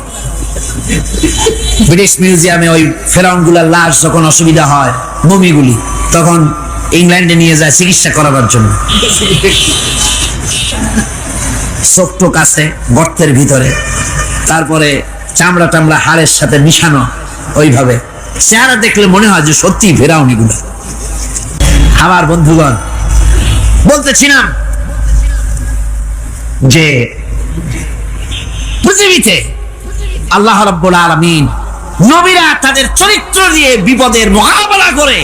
ব্রিটিশ মিউজিয়ামে ওই ফেরাউন গুলার লাশ যখন অসুবিধা হয়, মমিগুলি, তখন ইংল্যান্ডে নিয়ে যায় চিকিৎসা করাবার জন্য। চোখ টোক আছে গর্তের ভিতরে, তারপরে চামড়া টামড়া হাড়ের সাথে মিশানো, ওইভাবে চেহারা দেখলে মনে হয় যে সত্যি ফেরাউন এগুলা। আমার বন্ধুগণ, বলতেছিলাম যে পৃথিবীতে আল্লাহ রাব্বুল আলামিন নবীরা তাদের চরিত্র দিয়ে বিপদের মোকাবেলা করে,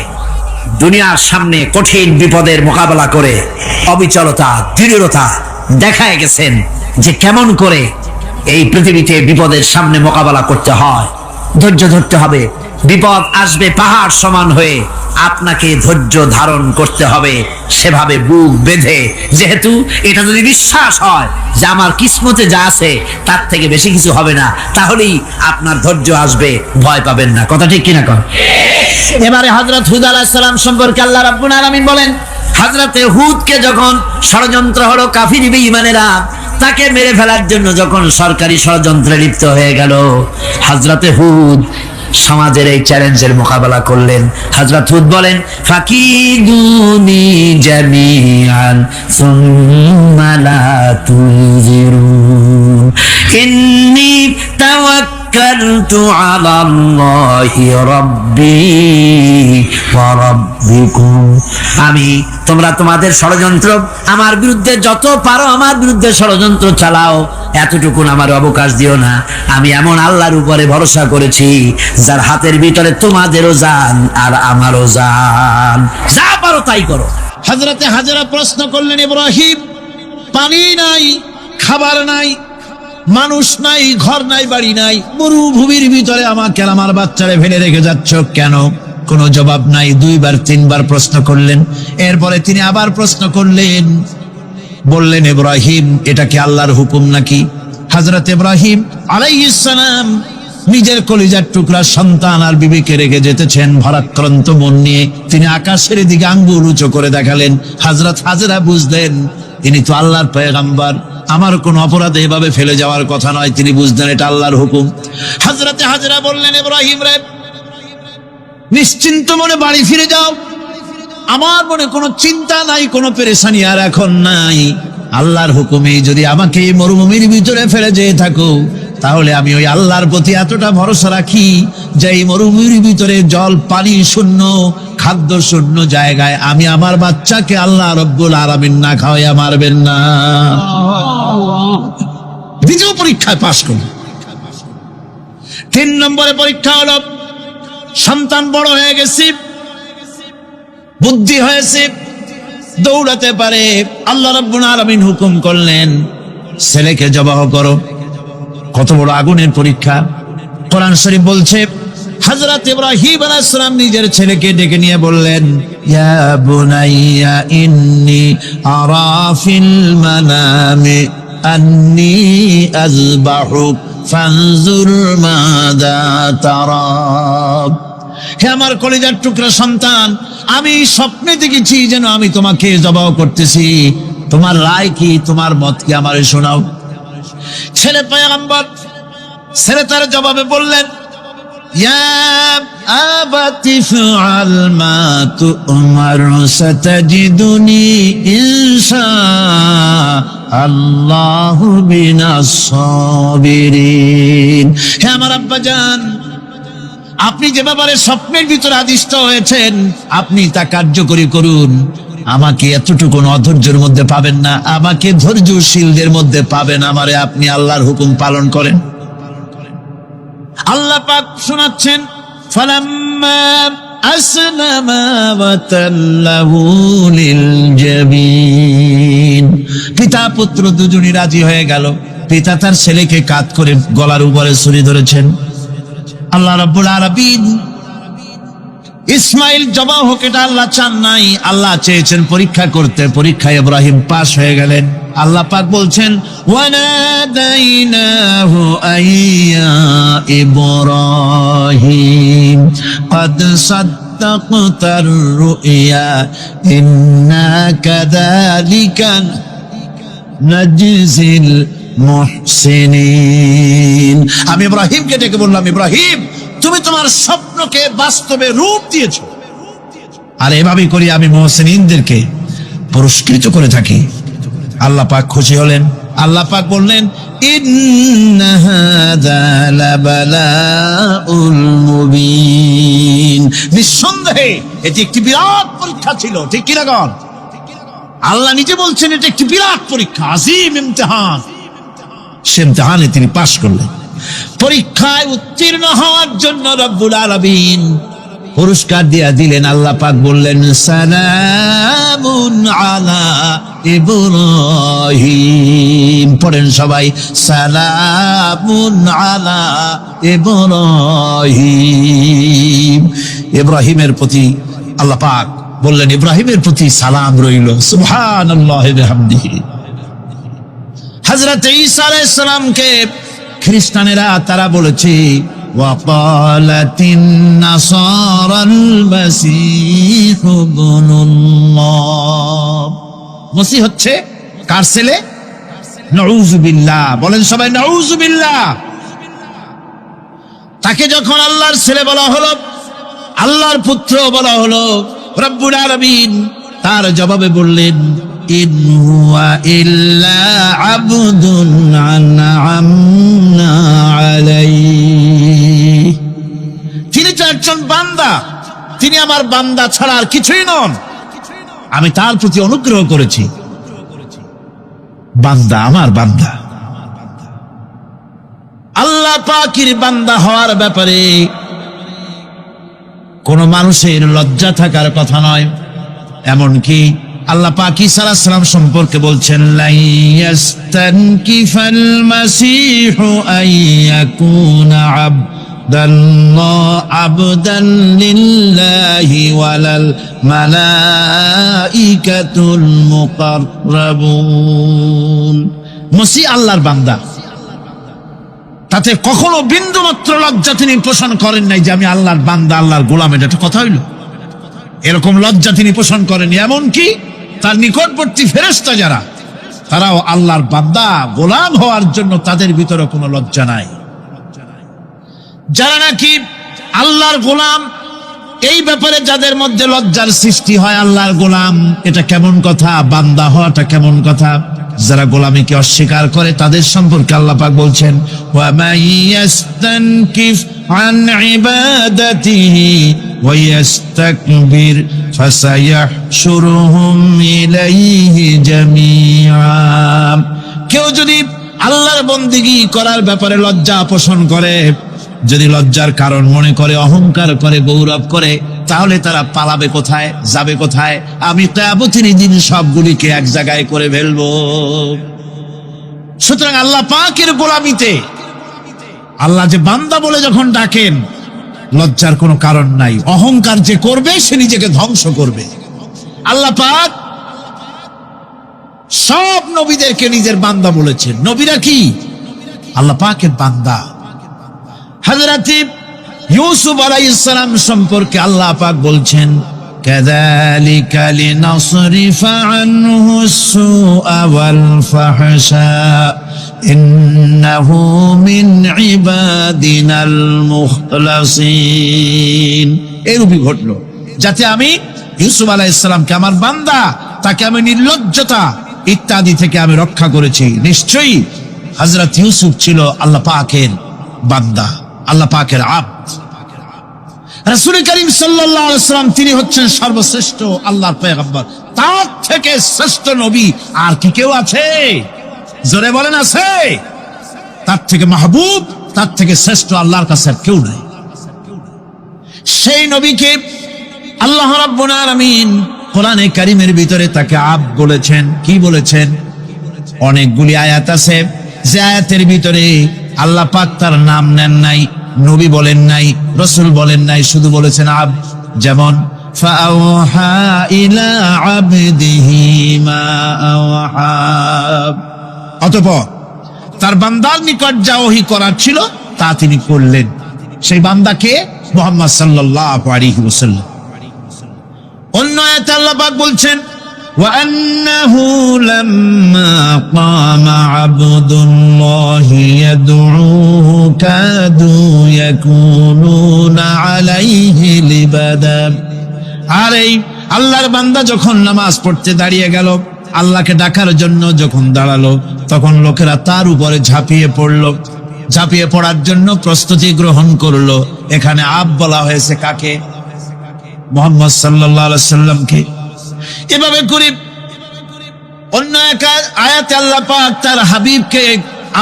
দুনিয়ার সামনে কঠিন বিপদের মোকাবেলা করে অবিচলতা, দৃঢ়তা দেখায় গেছেন যে কেমন করে এই পৃথিবীতে বিপদের সামনে মোকাবেলা করতে হয়। ধৈর্য ধরতে হবে, বিপদ আসবে পাহাড় সমান হয়ে, আপনাকে ধৈর্য ধারণ করতে হবে সেভাবে বুক বেঁধে। যেহেতু এটা যদি বিশ্বাস হয় যে আমার কিসমতে যা আছে তার থেকে বেশি কিছু হবে না, তাহলেই আপনার ধৈর্য আসবে, ভয় পাবেন না। কথা ঠিক কিনা কর? এবারে হযরত হুদ আলাইহিস সালাম সম্পর্কে আল্লাহ রাব্বুল আলামিন বলেন, হযরতে হুদকে যখন ষড়যন্ত্র হলো কাফির বেঈমানেরা তাকে মেরে ফেলার জন্য, যখন সরকারি ষড়যন্ত্রে লিপ্ত হয়ে গেল, হযরতে হুদ সমাজের এই চ্যালেঞ্জের মোকাবেলা করলেন। হযরত হুদ বলেন, ফাকিদুনি জামিআন সুম্মা লা তুনজিরুন ইন্নী তাওয়াক্কালতু আলাল্লাহি রাব্বি ওয়া রাব্বিকুম। আমি, তোমরা তোমাদের ষড়যন্ত্র আমার বিরুদ্ধে যত পারো আমার বিরুদ্ধে ষড়যন্ত্র চালাও, এতটুকুন আমার অবকাশ দিও না। আমি এমন আল্লাহর উপরে ভরসা করেছি যার হাতের ভিতরে তোমাদেরও জান আর আমারও জান। যা পারো তাই করো। হযরতে হাজেরা প্রশ্ন করলেন, ইব্রাহিম, পানি নাই, খাবার নাই, মানুষ নাই, ঘর নাই, বাড়ি নাই, মরুভূমির ভিতরে আমাকে আর আমার বাচ্চারে ফেলে রেখে যাচ্ছ কেন? কোনো জবাব নাই। দুইবার তিনবার প্রশ্ন করলেন। এরপরে তিনি আবার প্রশ্ন করলেন, বললেন, ইব্রাহিম, এটা কি আল্লাহর হুকুম নাকি? হযরত ইব্রাহিম আলাইহিস সালাম নিজের কলিজার টুকরা সন্তান আর বিবিকে রেখে যেতেছেন ভারাক্রান্ত মন নিয়ে। তিনি আকাশের দিকে আঙ্গুল উঁচু করে দেখালেন। হযরত হাজেরা বুঝলেন তিনি তো আল্লাহর পয়গম্বর, আমার কোন অপরাধে এভাবে ফেলে যাওয়ার কথা নয়। তিনি বুঝলেন এটা আল্লাহর হুকুম। হযরতে হাজেরা বললেন, ইব্রাহিম রে, নিশ্চিন্ত মনে বাড়ি ফিরে যাও। আমার মনে কোনো চিন্তা নাই, কোনো পেরেশানি আর এখন নাই। আল্লাহর হুকুমে যদি আমাকে এই মরুভূমির ভিতরে ফেলে যেয়ে থাকো, তাহলে আমি ওই আল্লাহর প্রতি এতটা ভরসা রাখি যে এই মরুভূমির ভিতরে জল পানি শূন্য, খাদ্য শূন্য জায়গায় আমি আমার বাচ্চাকে আল্লাহ রব্বুল আলামিন না খাওয়াইয়া মারবেন না। দ্বিতীয় পরীক্ষায় পাশ করল। 3 নম্বরে পরীক্ষা হলো, সন্তান বড় হয়ে গেছে, বুদ্ধি হয়েছে, দৌড়াতে পারে। আল্লাহ রাব্বুল আলামিন হুকুম করলেন, ছেলেকে জবাহ করো। কত বড় আগুনের পরীক্ষা! কোরআন শরীফ বলছে, হযরত ইব্রাহিম আলাইহিস সালাম নিজের ছেলেকে ডেকে নিয়ে বললেন, ইয়া বুনাইয়া ইন্নী আরা ফিল মানামি আন্নী আযবাহুক ফানজুর মাযা তারা। হে আমার কলিজার টুকরা সন্তান, আমি স্বপ্নে দেখেছি যেন আমি তোমাকে জবাহ করতেছি, তোমার রায় কি, তোমার মত কি, আমারে শোনাও। ছেলে পয়গম্বর, ছেলে তার জবাবে বললেন, ইয়া আবাতি ফাআল মা তু'মার সাতাজিদুনি ইনশাআল্লাহু মিনাস সাবিরিন। হে আমার আব্বাজান, আপনি যে ব্যাপারে স্বপ্নের ভিতরে আদিষ্ট হয়েছেন আপনি তা কার্যকরী করুন। আমাকে এতটুকু অধৈর্যের মধ্যে পাবেন না, আমাকে ধৈর্যশীলদের মধ্যে পাবেন। আমারে আপনি আল্লাহর হুকুম পালন করেন। আল্লাহ পাক শোনাচ্ছেন, ফালাম্মা আসলামা ওয়াতাল্লাহু লিল জাবিন। পিতা পুত্র দুজনই রাজি হয়ে গেল। পিতা তার ছেলেকে কাঁধ করে গলার উপরে ছুরি ধরেছেন। আল্লাহ রাব্বুল আলামিন ইসমাইল জবাহ হোক এটা আল্লাহ চান নাই, আল্লাহ চেয়েছেন পরীক্ষা করতে। পরীক্ষায় ইব্রাহিম পাশ হয়ে গেলেন। আল্লাহ পাক বলছেন, ওয়ানাদাইনাহু আইয়া ইব্রাহিম কদ সাদ্দাকতার রুইয়া ইন্না কাযালিকা নাজজিল মুহসিনিন। আমি ইব্রাহিমকে ডেকে বললাম, ইব্রাহিম তুমি তোমার স্বপ্নকে বাস্তবে রূপ দিয়েছো, আর এভাবেই করি আমি মুহসিনিনদেরকে পুরস্কৃত করে থাকি। আল্লাহ পাক খুশি হলেন। আল্লাহ পাক বললেন, ইন্না হাযা লাবালাউল মুবিন। নিঃসন্দেহে এটি একটি বিরাট পরীক্ষা ছিল, ঠিক কিনা গণ? আল্লাহ নিজে বলছেন এটা একটি বিরাট পরীক্ষা, আজিম ইমতিহান। সে ইমতিহানে তিনি পাশ করলেন। পরীক্ষায় উত্তীর্ণ হওয়ার জন্য রব্বুল আলামিন পুরস্কার দিয়া দিলেন। আল্লাহ পাক বললেন, সালামুন আলা ইব্রাহিম। পড়েন সবাই, সালামুন আলা ইব্রাহিম। ইব্রাহিমের প্রতি আল্লাহ পাক বললেন, ইব্রাহিমের প্রতি সালাম রইল। সুবহানাল্লাহি ওয়া বিহামদিহি। হযরত ঈসা আলাইহিস সালামকে খ্রিস্টানেরা তারা বলেছে, ওয়াকালাতিন নাসারাল মাসীহ ইবনুল্লাহ। মসিহ হচ্ছে কার ছেলে? নাউযুবিল্লাহ। বলেন সবাই নাউযুবিল্লাহ। তাকে যখন আল্লাহর ছেলে বলা হলো, আল্লাহর পুত্র বলা হলো, রব্বুল আলামিন তার জবাবে বললেন, ইন হুয়া ইল্লা আবদুন আনআমনা আলাইহি। তিনি তো একজন বান্দা, তিনি আমার বান্দা ছাড়া আর কিছুই নন। আমি তার প্রতি অনুগ্রহ করেছি। বান্দা, আমার বান্দা। আল্লাহ পাকের বান্দা হওয়ার ব্যাপারে কোন মানুষের লজ্জা থাকার কথা নয়। এমনকি আল্লাহ পাক ঈসা আলাইহিস সালাম সম্পর্কে বলছেন, লা ইয়াস্তানকিফাল মাসীহু আইয়াকুনা আবদান লিল্লাহি ওয়ালাল মালাইকাতুল মুকাররাবুন। মসিহ আল্লাহর বান্দা, তাতে কখনো বিন্দু মাত্র লজ্জা তিনি পোষণ করেন নাই যে আমি আল্লাহর বান্দা, আল্লাহর গোলাম। এটা একটা কথা হইল? এরকম লজ্জা তিনি পোষণ করেন। এমনকি তার নিকটবর্তী ফেরেশতা যারা, তারাও আল্লাহর বান্দা গোলাম হওয়ার জন্য তাদের ভিতরে কোনো লজ্জা নাই। যারা নাকি আল্লাহর গোলাম, এই ব্যাপারে যাদের মধ্যে লজ্জার সৃষ্টি হয়, আল্লাহর গোলাম এটা কেমন কথা, বান্দা হওয়াটা কেমন কথা। যারা গোলামীকে অস্বীকার করে তাদের সম্পর্কে আল্লাহ পাক বলছেন, ওয়া মাইয়াস্তানকিফ আন ইবাদাতিহি ওয়া ইয়াস্তাকবির ফাসায়াহশুরুহুম ইলাইহি জামিআ। কেউ যদি আল্লাহর বন্দেগী করার ব্যাপারে লজ্জা পোষণ করে, যদি লজ্জার কারণ মনে করে, অহংকার করে, গৌরব করে, তাহলে তারা পালাবে কোথায়, যাবে কোথায়? আমি কিয়ামতের দিন সবগুলিকে এক জায়গায় করে ফেলবো। সুতরাং আল্লাহ পাকের গোলামিতে আল্লাহ যে বান্দা বলে যখন ডাকেন, লজ্জার কোনো কারণ নাই। অহংকার যে করবে সে নিজেকে ধ্বংস করবে। আল্লাহ পাক সব নবীদেরকে নিজের বান্দা বলেছেন। নবীরা কি? আল্লাহ পাকের বান্দা। হযরত ইউসুফ আলাইহিস সালাম সম্পর্কে আল্লাহ পাক বলছেন, কাযালিকা লিনাসরিফা আনহু আস-সুআ ওয়াল ফাহশা ইন্নাহু মিন ইবাদিনাল মুখলাসিন। এরূপই ঘটলো যাতে আমি ইউসুফ আলাইহিস সালামকে, আমার বান্দা, তাকে আমি নির্লজ্জতা ইত্যাদি থেকে আমি রক্ষা করেছি। নিশ্চয়ই হযরত ইউসুফ ছিল আল্লাহ পাকের বান্দা, আল্লাহ পাকের আব্দ। রাসূল করিম সাল্লাল্লাহু আলাইহি ওয়াসাল্লাম তিনি হচ্ছেন সর্বশ্রেষ্ঠ আল্লাহর পয়গম্বর। তার থেকে শ্রেষ্ঠ নবী আর কি কেউ আছে? জোরে বলেন, আছে? তার থেকে মাহবুব, তার থেকে শ্রেষ্ঠ আল্লাহর কাছে আর কেউ নাই। সেই নবীকে আল্লাহ রাব্বুল আলামিন কোরআনে কারীমের ভিতরে তাকে আব্দ বলেছেন। কি বলেছেন? অনেকগুলি আয়াত আছে যে আয়াতের ভিতরে আল্লাহ পাক তার নাম নেন নাই, নবী বলেন নাই, রাসূল বলেন নাই, শুধু বলেছেন আব্দ। যেমন ফাআওহা ইলা আবদিহি মা আওহা। অতঃপর তার বান্দার নিকট যা ওহী করার ছিল তা তিনি করলেন। সেই বান্দাকে মুহাম্মদ সাল্লাল্লাহু আলাইহি ওয়াসাল্লাম। অন্য আয়াতে আল্লাহ পাক বলছেন, وأنه لما قام عبد الله يدعوه كادوا يكونون عليه لبدا। আর এই আল্লাহর বান্দা যখন নামাজ পড়তে দাঁড়িয়ে গেল, আল্লাহকে ডাকার জন্য যখন দাঁড়ালো, তখন লোকেরা তার উপরে ঝাঁপিয়ে পড়লো। ঝাঁপিয়ে পড়ার জন্য প্রস্তুতি গ্রহণ করলো। এখানে আব বলা হয়েছে কাকে? মুহাম্মদ সাল্লাল্লাহু আলাইহি সাল্লামকে। এভাবে করে অন্য এক আয়াতে আল্লাহ পাক তার হাবিবকে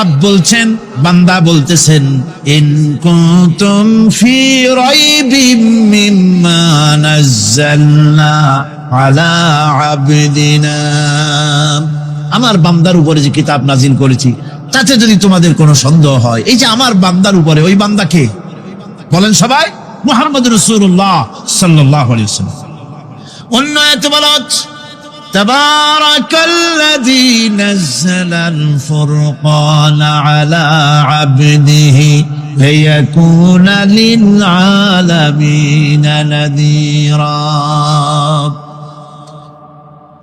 আব বলছেন, বান্দা বলতেছেন, ইন কুনতুম ফি রাইবিম মিম্মা নাযালনা আলা আবদিনা। আমার বান্দার উপরে যে কিতাব নাজিল করেছি তাতে যদি তোমাদের কোনো সন্দেহ হয়, এই যে আমার বান্দার উপরে, ওই বান্দাকে বলেন সবাই, মুহাম্মদ রাসূলুল্লাহ সাল্লাল্লাহু আলাইহি ওয়াসাল্লাম। অন্য আয়াতে বলা হচ্ছে, তাবারাকাল্লাযী নাযালাল ফুরকানা আলা আবদিহি লিয়াকুনা লিল আলামিনা নাযীরা।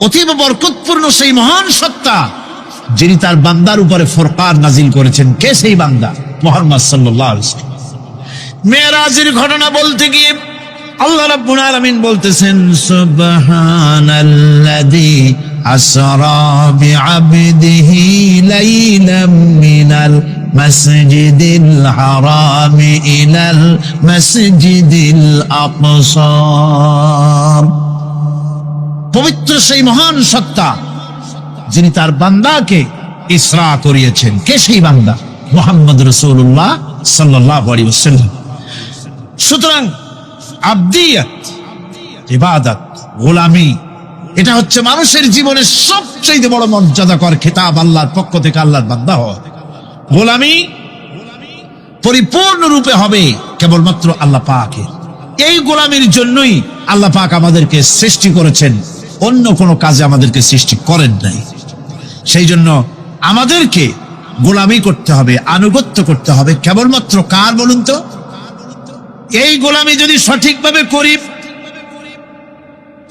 অতীব বরকতপূর্ণ সেই মহান সত্তা যিনি তার বান্দার উপরে ফুরকান নাজিল করেছেন। কে সেই বান্দা? মুহাম্মদ সাল্লাল্লাহু আলাইহি ওয়াসাল্লাম। মেরাজের ঘটনা বলতে গিয়ে আল্লাহ রাব্বুল আলামিন বলতেছেন, সুবহানাল্লাযী আসরা বিআবদিহি লাইলাম মিনাল মাসজিদিল হারামি ইলাল মাসজিদিল আকসা। পবিত্র সেই মহান সত্তা যিনি তার বান্দাকে ইসরা করিয়েছেন। কে সেই বান্দা? মুহাম্মদ রাসূলুল্লাহ সাল্লাল্লাহু আলাইহি ওয়াসাল্লাম। সুতরাং আবদিয়াত, ইবাদত, গোলামি, এটা হচ্ছে মানুষের জীবনের সবচেয়ে বড় মর্যাদাকর খেতাব আল্লাহর পক্ষ থেকে আল্লাহর বান্দা হওয়া। গোলামি পরিপূর্ণ রূপে হবে কেবলমাত্র আল্লাহ পাকের। এই গোলামির জন্যই আল্লাহ পাক আমাদেরকে সৃষ্টি করেছেন, অন্য কোনো কাজে আমাদেরকে সৃষ্টি করেন নাই। সেই জন্য আমাদেরকে গোলামি করতে হবে, আনুগত্য করতে হবে কেবলমাত্র কার বলুন তো? এই গোলামি যদি সঠিকভাবে করি,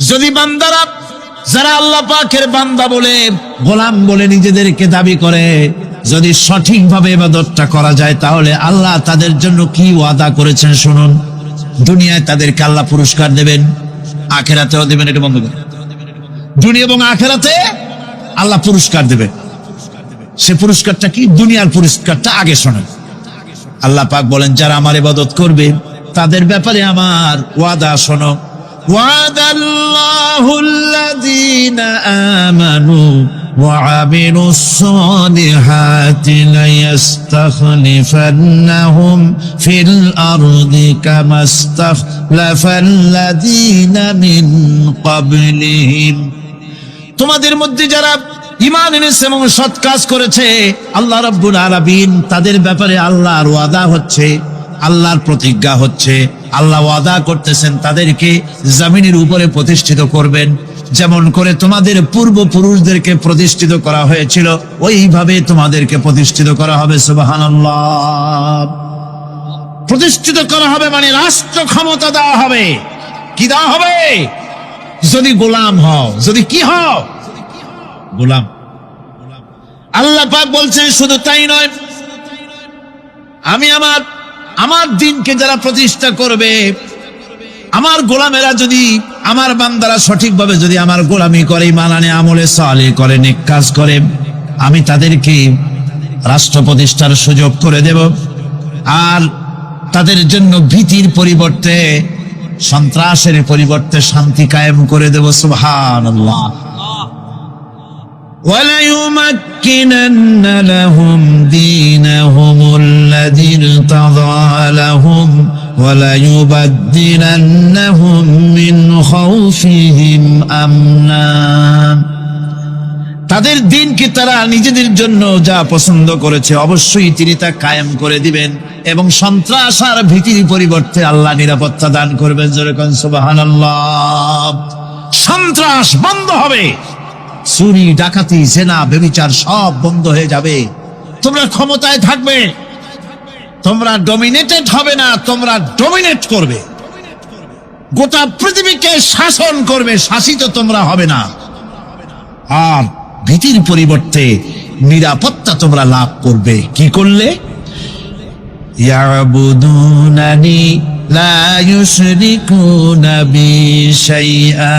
যদি বান্দারা যারা আল্লাহ পাকের বান্দা বলে, গোলাম বলে নিজেদেরকে দাবি করে, যদি সঠিকভাবে ইবাদতটা করা যায়, তাহলে আল্লাহ তাদের জন্য কি ওয়াদা করেছেন শুনুন। দুনিয়ায় তাদেরকে আল্লাহ পুরস্কার দেবেন, আখিরাতেও দেবেন। এটা বন্ধ করে, দুনিয়া এবং আখিরাতে আল্লাহ পুরস্কার দেবেন। সে পুরস্কারটা কি? দুনিয়ার পুরস্কারটা আগে শোনেন। আল্লাহ পাক বলেন, যারা আমার ইবাদত করবে তাদের ব্যাপারে আমার ওয়াদা শোনো। ওয়াদাল্লাহুল্লাযীনা আমানু ওয়া আমিলুস সালিহাতি লায়াস্তাখলিফান্নাহুম ফিল আরদি কামাস্তাখলাফাল্লাযীনা মিন ক্বাবলিহিম। তোমাদের মধ্যে যারা ঈমান এনেছে এবং সৎ কাজ করেছে, আল্লাহ রাব্বুল আলামিন তাদের ব্যাপারে আল্লাহর ওয়াদা হচ্ছে, আল্লাহর প্রতিজ্ঞা হচ্ছে, আল্লাহ ওয়াদা করতেছেন তাদেরকে জমিনের উপরে প্রতিষ্ঠিত করবেন। যেমন করে তোমাদের পূর্বপুরুষদেরকে প্রতিষ্ঠিত করা হয়েছিল, ওইভাবে তোমাদেরকে প্রতিষ্ঠিত করা হবে। সুবহানাল্লাহ। প্রতিষ্ঠিত করা হবে মানে রাষ্ট্র ক্ষমতা দেওয়া হবে। কি দেওয়া হবে? যদি গোলাম হও, যদি কি হও? গোলাম। আল্লাহ পাক বলছেন শুধু তাই নয়, আমি আমার দিনকে যারা প্রতিষ্ঠা করবে, আমার গোলামেরা যদি, আমার বান্দারা সঠিকভাবে যদি আমার গোলামি করে, ঈমান আনে, আমলে সালেহ করে, নেক কাজ করে, আমি তাদেরকে রাষ্ট্র প্রতিষ্ঠার সুযোগ করে দেব। আর তাদের জন্য ভীতির পরিবর্তে, সন্ত্রাসের পরিবর্তে শান্তি কায়েম করে দেব। সুবহানাল্লাহ। وَلَيُمَكِّنَنَّ لَهُمْ دِينَهُمُ الَّذِي ارْتَضَىٰ لَهُمْ وَلَيُبَدِّلَنَّهُمْ مِنْ خَوْفِهِمْ أَمْنًا। তাদের দিনকে তারা নিজেদের জন্য যা পছন্দ করেছে অবশ্যই তিনি তা কায়েম করে দিবেন, এবং সন্ত্রাস আর ভীতির পরিবর্তে আল্লাহ নিরাপত্তা দান করবেন। জোরে কোন সুবহানাল্লাহ। সন্ত্রাস বন্ধ হবে, চুরি, ডাকাতি, জেনা, ব্যভিচার সব বন্ধ হয়ে যাবে। তোমরা ক্ষমতায় থাকবে, তোমরা ডমিনেটেড হবে না, তোমরা ডমিনেট করবে। গোটা পৃথিবীকে শাসন করবে, শাসিত তোমরা হবে না। আর ভীতির পরিবর্তে নিরাপত্তা তোমরা লাভ করবে। কি করলে? ইয়াবুদুনানি লা ইউশরিকুনা বি শাইআ।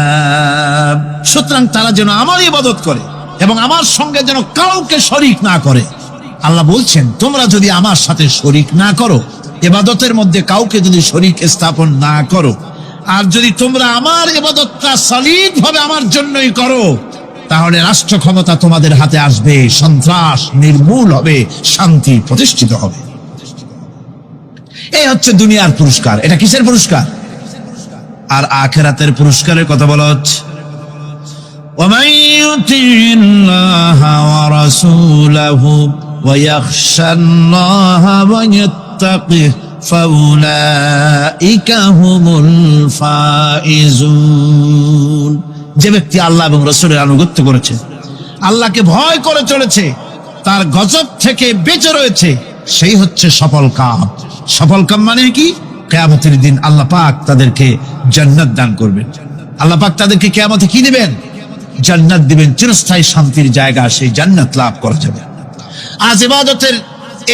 সুতরাং তারা যেন আমার ইবাদত করে এবং আমার সঙ্গে যেন কাউকে শরীক না করে। আল্লাহ বলছেন, তোমরা যদি আমার সাথে শরীক না করো, ইবাদতের মধ্যে কাউকে যদি শরীক স্থাপন না করো, আর যদি তোমরা আমার ইবাদতটা সলিড ভাবে আমার জন্যই করো, তাহলে রাষ্ট্র ক্ষমতা তোমাদের হাতে আসবে, সন্ত্রাস নির্মূল হবে, শান্তি প্রতিষ্ঠিত হবে। এই হচ্ছে দুনিয়ার পুরস্কার। এটা কিসের পুরস্কার? আর আখিরাতের পুরস্কারের কথা বলা হচ্ছে। وَمَن يُطِعِ اللَّهَ وَرَسُولَهُ وَيَخْشَ اللَّهَ وَيَتَّقِهِ فَأُولَئِكَ هُمُ الْفَائِزُونَ। যে ব্যক্তি আল্লাহ এবং রাসূলের আনুগত্য করেছে, আল্লাহকে ভয় করে চলেছে, তার গজব থেকে বেঁচে রয়েছে, সেই হচ্ছে সফল কাম। সফল কাম মানে কি? কিয়ামতের দিন আল্লাহ পাক তাদেরকে জান্নাত দান করবেন। আল্লাহ পাক তাদেরকে কিয়ামতে কি দিবেন? জান্নাত দিবেন, চিরস্থায়ী শান্তির জায়গা, সেই জান্নাত লাভ করা যাবে। আজ ইবাদতের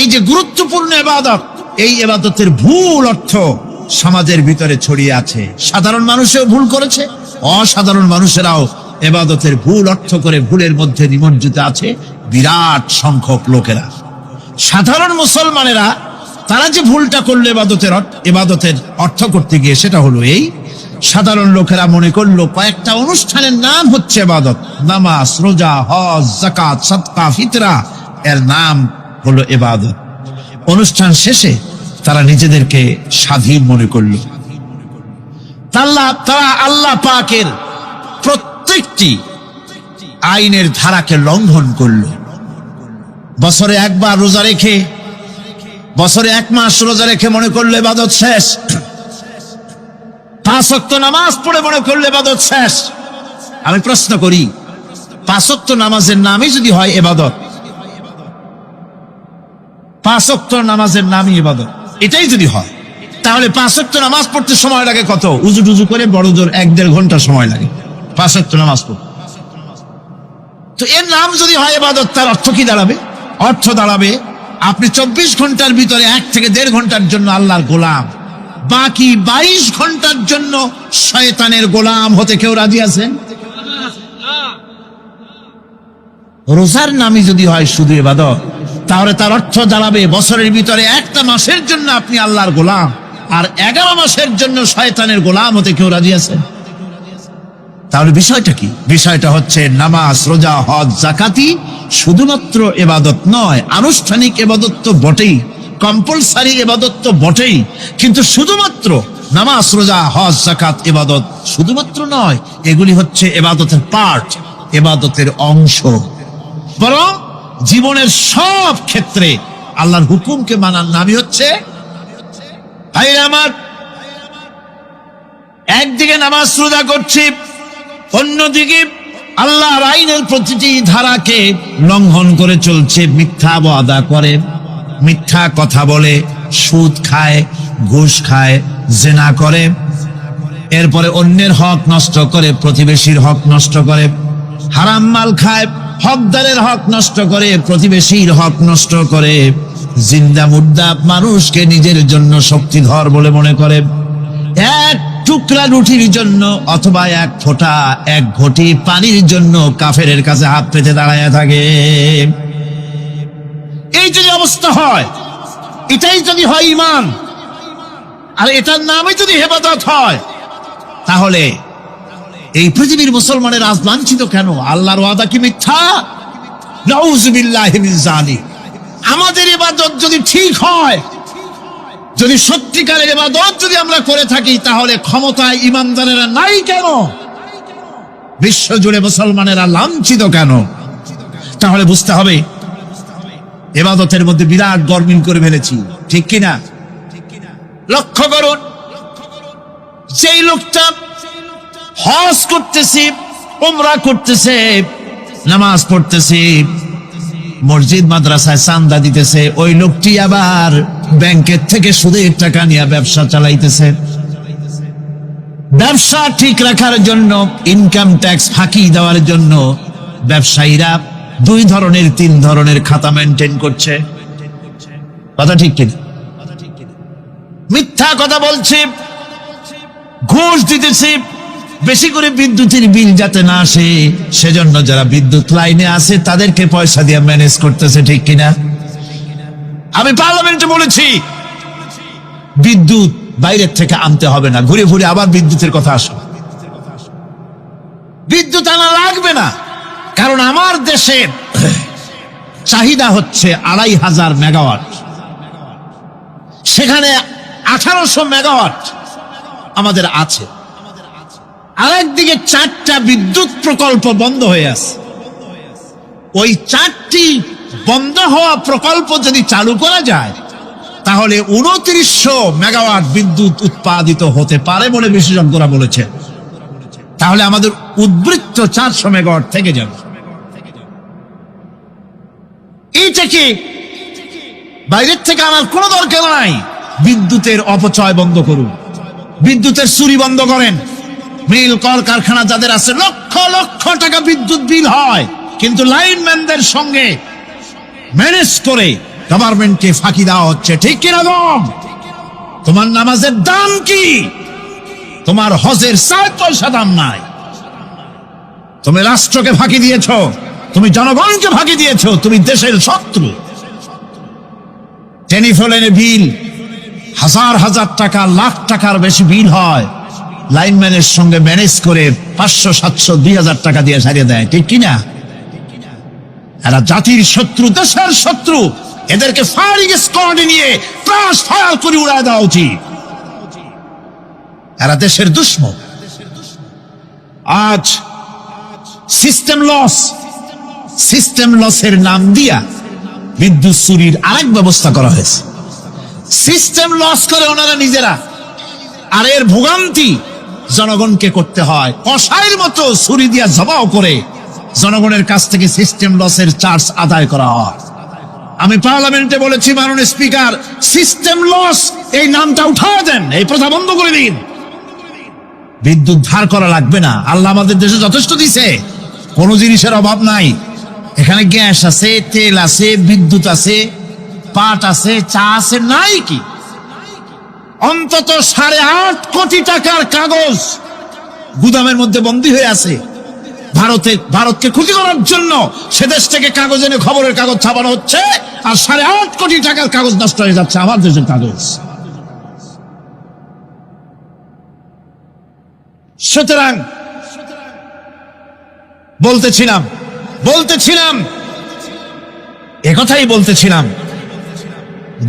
এই যে গুরুত্বপূর্ণ ইবাদত, এই ইবাদতের ভুল অর্থ সমাজের ভিতরে ছড়িয়ে আছে। সাধারণ মানুষও ভুল করেছে, অসাধারণ মানুষেরাও ইবাদতের ভুল অর্থ করে ভুলের মধ্যে নিমজ্জিত আছে বিরাট সংখ্যক লোকেরা। সাধারণ মুসলমানেরা তারা যে ভুলটা করলো ইবাদতের অর্থ করতে গিয়ে, সেটা হলো এই, সাধারণ লোকেরা মনে করলো কয়েকটা অনুষ্ঠানের নাম হচ্ছে ইবাদত, নামাজ, রোজা, হজ, যাকাত, সাদকা, ফিতরা, এর নাম হলো ইবাদত। অনুষ্ঠান শেষে তারা নিজেদেরকে স্বাধীন মনে করলো। তারা আল্লাহ পাকের প্রত্যেকটি আইনের ধারাকে লঙ্ঘন করলো। বছরে একবার রোজা রেখে, বছরে 1 মাস রোজা রেখে মনে করলো ইবাদত শেষ। 5 ওয়াক্ত নামাজ পড়ে মনে করলো ইবাদত শেষ। আমি প্রশ্ন করি, 5 ওয়াক্ত নামাজের নামই যদি হয় ইবাদত, 5 ওয়াক্ত নামাজের নামই ইবাদত, এটাই যদি হয়, তাহলে 5 ওয়াক্ত নামাজ পড়তে সময় লাগে কত? উজু টুজু করে বড় জোর 1-1.5 ঘন্টা সময় লাগে 5 ওয়াক্ত নামাজ পড়তে। তো এর নাম যদি হয় ইবাদত, তার অর্থ কি দাঁড়াবে? অর্থ দাঁড়াবে আপনি 24 ঘন্টার ভিতরে 1 থেকে 1.5 ঘন্টার জন্য আল্লাহর গোলাম, বাকি 22 ঘন্টার জন্য শয়তানের গোলাম হতে কেউ রাজি আছেন? রোজার নামই যদি হয় শুধু ইবাদত, তাহলে তার অর্থ দাঁড়াবে বছরের ভিতরে একটা মাসের জন্য আপনি আল্লাহর গোলাম, আর 11 মাসের জন্য শয়তানের গোলাম হতে কেউ রাজি আছেন? তাহলে বিষয়টা কি? বিষয়টা হচ্ছে নামাজ, রোজা, হজ, যাকাতি শুধুমাত্র ইবাদত নয়, আনুষ্ঠানিক ইবাদত তো বটেই, কম্পালসারি ইবাদত তো বটেই, কিন্তু শুধুমাত্র নামাজ, রোজা, হজ, যাকাত ইবাদত শুধুমাত্র নয়, এগুলি হচ্ছে ইবাদতের পার্ট, ইবাদতের অংশ। বরং জীবনের সব ক্ষেত্রে আল্লাহর হুকুমকে মানার নামই হচ্ছে, ভাইরা আমার, একদিকে নামাজ রোজা করছি, অন্যদিকে আল্লাহর আইনের প্রতিটি ধারাকে লঙ্ঘন করে চলছে, মিথ্যা ওয়াদা করে, মিথ্যা কথা বলে, সুদ খায়, ঘুষ খায়, জেনা করে, এরপরে অন্যের হক নষ্ট করে, প্রতিবেশীর হক নষ্ট করে, হারাম মাল খায়, হকদারের হক নষ্ট করে, প্রতিবেশীর হক নষ্ট করে, জিন্দা মুর্দা মানুষকে নিজের জন্য শক্তিধর বলে মনে করে, এক টুকরা রুটির জন্য অথবা এক ফোঁটা, এক ঘটি পানির জন্য কাফেরের কাছে হাত পেতে দাঁড়ায় থাকে। এই যদি অবস্থা হয়, এটাই যদি হয় ঈমান, আর এটার নামে যদি ইবাদত হয়, তাহলে এই পৃথিবীর মুসলমানের আজ লাঞ্ছিত কেন? আল্লাহর ওয়াদা কি মিথ্যা? নাউযুবিল্লাহি মিন যালিক। আমাদের ইবাদত যদি ঠিক হয়, যদি সত্যিকারের ইবাদত যদি আমরা করে থাকি, তাহলে ক্ষমতায় ইমানদারেরা নাই কেন? বিশ্ব জুড়ে মুসলমানেরা লাঞ্ছিত কেন? তাহলে বুঝতে হবে ইবাদতের মধ্যে বিরাট গরমিল করে ফেলেছি, ঠিক কিনা? লক্ষ্য করুন, সেই লোকটা হজ করতেছে, উমরা করতেছে, নামাজ পড়তেছে, মসজিদ মাদ্রাসায় চান্দা দিতেছে, ওই লোকটি আবার ব্যাংকের থেকে সুদের টাকা নিয়ে ব্যবসা চালাইতেছে। ব্যবসা ঠিক রাখার জন্য, ইনকাম ট্যাক্স ফাঁকি দেওয়ার জন্য ব্যবসায়ীরা 2 ধরনের 3 ধরনের খাতা মেনটেন করছে। কথা ঠিক কিনা? মিথ্যা কথা বলছে, ঘুষ দিতেছে, বেশি করে বিদ্যুতের বিল যাতে না আসে সেজন্য যারা বিদ্যুৎ লাইনে আছে তাদেরকে পয়সা দিয়ে ম্যানেজ করতেছে, ঠিক কিনা? আমি পার্লামেন্টে বলেছি বিদ্যুৎ বাইরের থেকে আনতে হবে না, ঘুরে ঘুরে আবার বিদ্যুতের কথা আসে। বিদ্যুৎ আনা লাগবে না, কারণ আমার দেশের চাহিদা হচ্ছে 2500 মেগাওয়াট, সেখানে 1800 মেগাওয়াট আমাদের আছে। আরেকদিকে 4টা বিদ্যুৎ প্রকল্প বন্ধ হয়ে আছে। ওই 4টি বন্ধ হওয়া প্রকল্প যদি চালু করা যায়, তাহলে 2900 মেগাওয়াট বিদ্যুৎ উৎপাদিত হতে পারে বলে বিশেষজ্ঞরা বলেছেন। তাহলে আমাদের উদ্বৃত্ত 400 মেগাওয়াট থেকে যাবে। এইটা কি বাইরের থেকে আনার কোনো দরকার নাই। বিদ্যুতের অপচয় বন্ধ করুন, বিদ্যুতের চুরি বন্ধ করেন। মিল কল কারখানা যাদের আছে, লক্ষ লক্ষ টাকা বিদ্যুৎ বিল হয়, কিন্তু লাইনম্যানদের সঙ্গে ম্যানেজ করে গভর্নমেন্টকে ফাঁকি দেওয়া হচ্ছে, ঠিক কিরকম? তোমার নামাজের দাম কি? তোমার হজের 7 পয়সা দাম নাই। তুমি রাষ্ট্রকে ফাঁকি দিয়েছ, তুমি জনগণকে ফাঁকি দিয়েছ, তুমি দেশের শত্রু। টেলিফোনের বিল হাজার হাজার টাকা, লাখ টাকার বেশি বিল হয়, লাইনম্যানের সঙ্গে ম্যানেজ করে 500, 700, 2000 টাকা দিয়ে সারিয়ে দেয়, ঠিক কিনা? এরা জাতির শত্রু, দেশের শত্রু। এদেরকে ফায়ারিং স্কোয়াডে নিয়ে ক্রাশ ফায়ার করে উড়ায় দেওয়া উচিত। এরা দেশের দুশ্মন। আজ সিস্টেম লসের নাম দিয়া বিদ্যুৎ চুরির আরেক ব্যবস্থা করা হয়েছে। সিস্টেম লস করে ওনারা নিজেরা, আর এর ভোগান্তি জনগণকে করতে হয়। কসাইয়ের মতো ছুরি দিয়া জবাও করে জনগণের কাছ থেকে সিস্টেম লসের চার্জ আদায় করা হয়। আমি পার্লামেন্টে বলেছি, মাননীয় স্পিকার, সিস্টেম লস এই নামটা উঠায় দেন, এই প্রথা বন্ধ করে দিন। বিদ্যুৎ ধার করা লাগবে না, আল্লাহ আমাদের দেশে যথেষ্ট দিছে, কোনো জিনিসের অভাব নাই। এখানে গ্যাস আছে, তেল আছে, বিদ্যুৎ আছে, পাট আছে, চা আছে, নাই কি? অন্তত 8.5 কোটি টাকার কাগজ গুদামের মধ্যে বন্দী হয়ে আছে। ভারতকে ক্ষতি করার জন্য সে দেশ থেকে কাগজ এনে খবরের কাগজ ছাপানো হচ্ছে, আর 8.5 কোটি টাকার কাগজ নষ্ট হয়ে যাচ্ছে আমার দেশের কাগজ। সুতরাং বলতেছিলাম একথাই বলতেছিলাম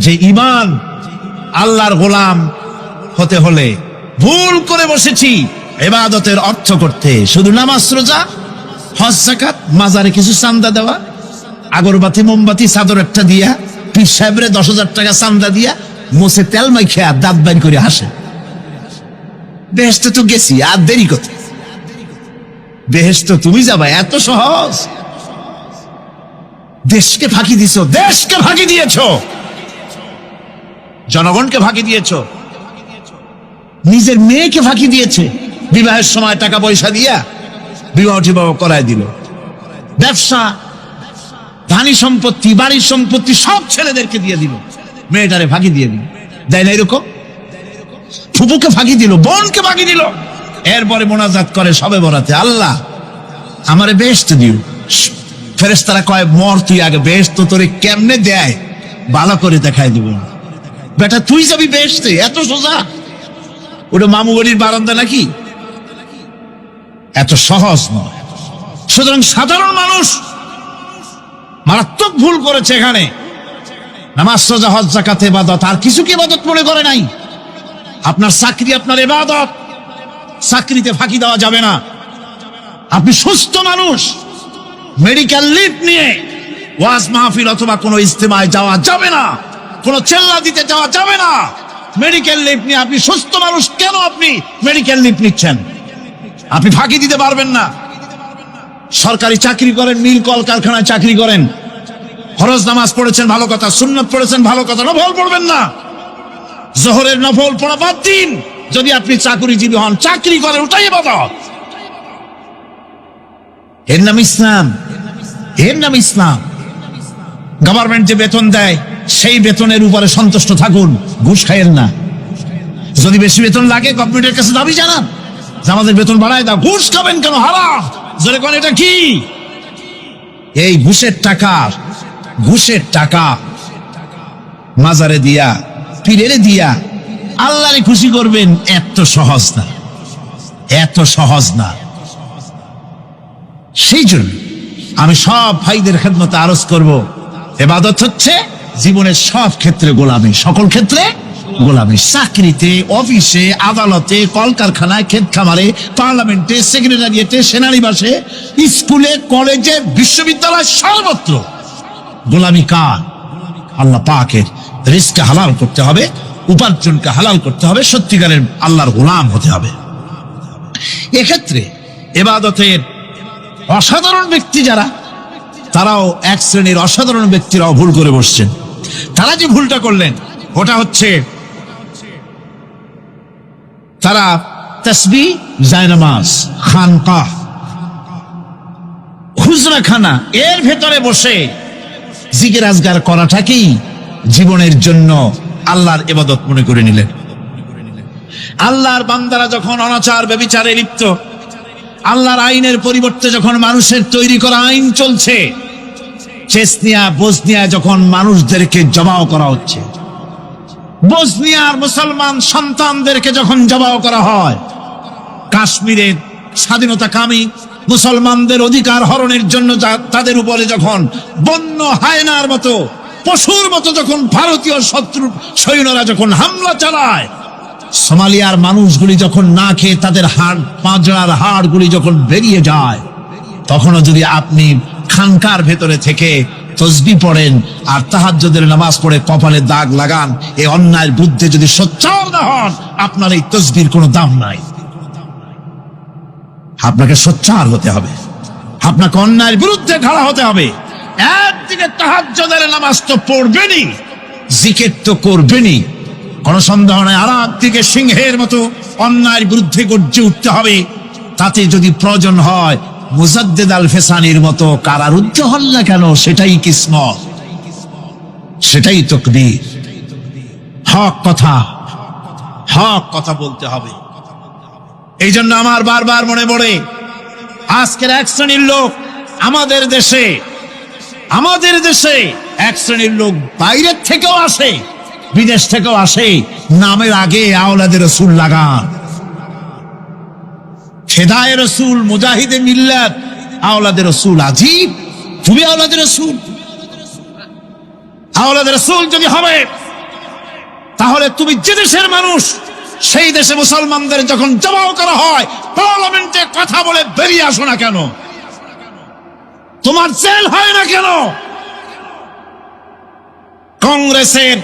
যে ঈমান আল্লাহর গোলাম হতে হলে ভুল করে বসেছি ইবাদতের অর্থ করতে, শুধু নামাজ রোজা হজ যাকাত, মাজারে কিছু চান্দা দেওয়া, আগরবাতি মোমবাতি চাদর একটা দিয়া, পীর সাহেবরে 10,000 টাকা চান্দা দিয়া, মুছে তেল মাইখা দাঁত বাইর করে হাসে। বেহেশতে তো গেছি, আর দেরি কথা। বেহেশতে তুমি যাবা, এত সহজ? দেশকে ফাঁকি দিছো, দেশকে ফাঁকি দিয়েছো, জনগণকে ফাঁকি দিয়েছো, নিজের মেয়েকে ফাঁকি দিয়েছে। বিবাহের সময় টাকা পয়সা দিয়া বিবাহ টিবাহ করায় দিল। ব্যবসা, ধানি সম্পত্তি, বাড়ির সম্পত্তি সব ছেলেদেরকে দিয়ে দিল, মেয়েটারে ফাঁকি দিয়ে দিল। দেয় না এরকম? ফুপুকে ফাঁকি দিল, বোনকে ফাঁকি দিল। এরপরে মোনাজাত করে সবে বরাতে, আল্লাহ আমারে বেহেশত দিও। ফেরেশতারা কয়, মর তুই আগে, বেহেশত তোরে কেমনে দেয় ভালো করে দেখায় দিব। বেটা তুই যাবি বেহেশতে? এত সোজা? ওটা মামু বাড়ির বারান্দা নাকি? এত সহজ নয়। সুতরাং সাধারণ মানুষ মারাত্মক ভুল করেছে এখানে। নামাজ রোজা হজ যাকাত ইবাদত, আর কিছু কি ইবাদত মনে করে নাই? আপনার চাকরি আপনার ইবাদত, চাকরিতে ফাঁকি দেওয়া যাবে না। আপনি সুস্থ মানুষ, মেডিকেল লিভ নিয়ে ওয়াজ মাহফিল অথবা কোনো ইজতেমায় যাওয়া যাবে না, কোনো চেল্লা দিতে যাওয়া যাবে না। মেডিকেল লিভ নিয়ে আপনি সুস্থ মানুষ, কেন আপনি মেডিকেল লিভ নিচ্ছেন? আপনি ফাঁকি দিতে পারবেন না। সরকারি চাকরি করেন, মিল কলকারখানায় চাকরি করেন, ফরজ নামাজ পড়েছেন ভালো কথা, সুন্নাত পড়েছেন ভালো কথা, নফল পড়বেন না। জোহরের নফল পড়া বাদ দিন। যদি আপনি চাকরিজীবী হন, চাকরি করেন, ওটাই ইবাদত। এর নাম ইসলাম, এর নাম ইসলাম। গভর্নমেন্ট যে বেতন দেয় সেই বেতনের উপরে সন্তুষ্ট থাকুন, ঘুষ খাইয়েন না। যদি বেশি বেতন লাগে গভর্নমেন্টের কাছে দাবি জানান যে আমাদের বেতন বাড়ায় দাও। ঘুষ খাবেন কেন? হারাম। জোরে কোন এটা কি? এই ঘুষের টাকা মাজারে দিয়া, পীরেরে দিয়া আল্লাহরে খুশি করবেন, এত সহজ না, এত সহজ না। সেই জন্য আমি সব ভাইদের খেদমতে আরজ করব, ইবাদত হচ্ছে জীবনের সব ক্ষেত্রে গোলামি, সকল ক্ষেত্রে গোলামি। চাকরিতে, অফিসে, আদালতে, কলকারখানায়, ক্ষেত খামারে, পার্লামেন্টে, সেক্রেটারিয়েটে, সেনানিবাসে, স্কুলে, কলেজে, বিশ্ববিদ্যালয়, সর্বত্র গোলামি কার? আল্লাহ পাকের। রিজকে হালাল করতে হবে, উপার্জনকে হালাল করতে হবে, সত্যিকারের আল্লাহর গোলাম হতে হবে। এক্ষেত্রে ইবাদতের অসাধারণ ব্যক্তি যারা, তারাও এক শ্রেণীর অসাধারণ ব্যক্তিরাও ভুল করে বসছেন। তারা যে ভুলটা করলেন ওটা হচ্ছে, তারা তাসবিহ, জায়নামাজ, খানকাহ, খুজরাখানা এর ভেতরে বসে জিকির আজগার করাটাকেই জীবনের জন্য আল্লাহর ইবাদত মনে করে নিলেন। আল্লাহর বান্দারা যখন অনাচার ব্যভিচারে লিপ্ত, আল্লাহর আইনের পরিবর্তে যখন মানুষের তৈরি করা আইন চলছে, চেচনিয়া বসনিয়া যখন মানুষদেরকে জবাও করা হচ্ছে, বসনিয়ার মুসলমান সন্তানদেরকে যখন জবাও করা হয়, কাশ্মীরের স্বাধীনতাকামী মুসলমানদের অধিকার হরণের জন্য তাদের উপরে যখন বন্য হায়নার মতো, পশুর মতো যখন ভারতীয় শত্রু সৈন্যরা যখন হামলা চালায়, সোমালিয়ার মানুষগুলি যখন না খেয়ে তাদের হাড়, পাঁজরার হাড়গুলি যখন বেরিয়ে যায়, তখনও যদি আপনি খানকার ভেতরে থেকে তসবিহ পড়েন আর তাহাজ্জুদের নামাজ পড়ে কপালে দাগ লাগান, এই অন্যায়ের বিরুদ্ধে যদি সোচ্চার না হন, আপনার এই তসবিহর কোনো দাম নাই। আপনাকে সোচ্চার হতে হবে, আপনাকে অন্যায়ের বিরুদ্ধে খাড়া হতে হবে। একদিকে তাহাজ্জুদের নামাজ তো পড়বেনই, জিকির তো করবেনই, কোনো সন্দেহ নাই। আর একদিকে সিংহের মতো অন্যায়ের বিরুদ্ধে গর্জে উঠতে হবে। তাতে যদি প্রয়োজন হয় মুজাদ্দিদ আল ফেসানির মতো কারারুদ্ধ হন না কেন, সেটাই কিসমত, সেটাই তাকদীর। হক কথা বলতে হবে। এই জন্য আমার বারবার মনে পড়ে আজকের এক শ্রেণীর লোক আমাদের দেশে এক শ্রেণীর লোক বাইরের থেকেও আসে, বিদেশ থেকেও আসে, নামের আগে আওলাদে রসুল লাগান। ফেদায়ে রসুল, মুজাহিদে মিল্লাত, আওলাদে রসুল। আজীব, তুমি আওলাদে রসুল। আওলাদে রসুল যদি হবে তাহলে তুমি যে দেশের মানুষ, সেই দেশে মুসলমানদের যখন জবাও করা হয় পার্লামেন্টে কথা বলে বেরিয়ে আসো না কেন? তোমার জেল হয় না কেন? কংগ্রেসের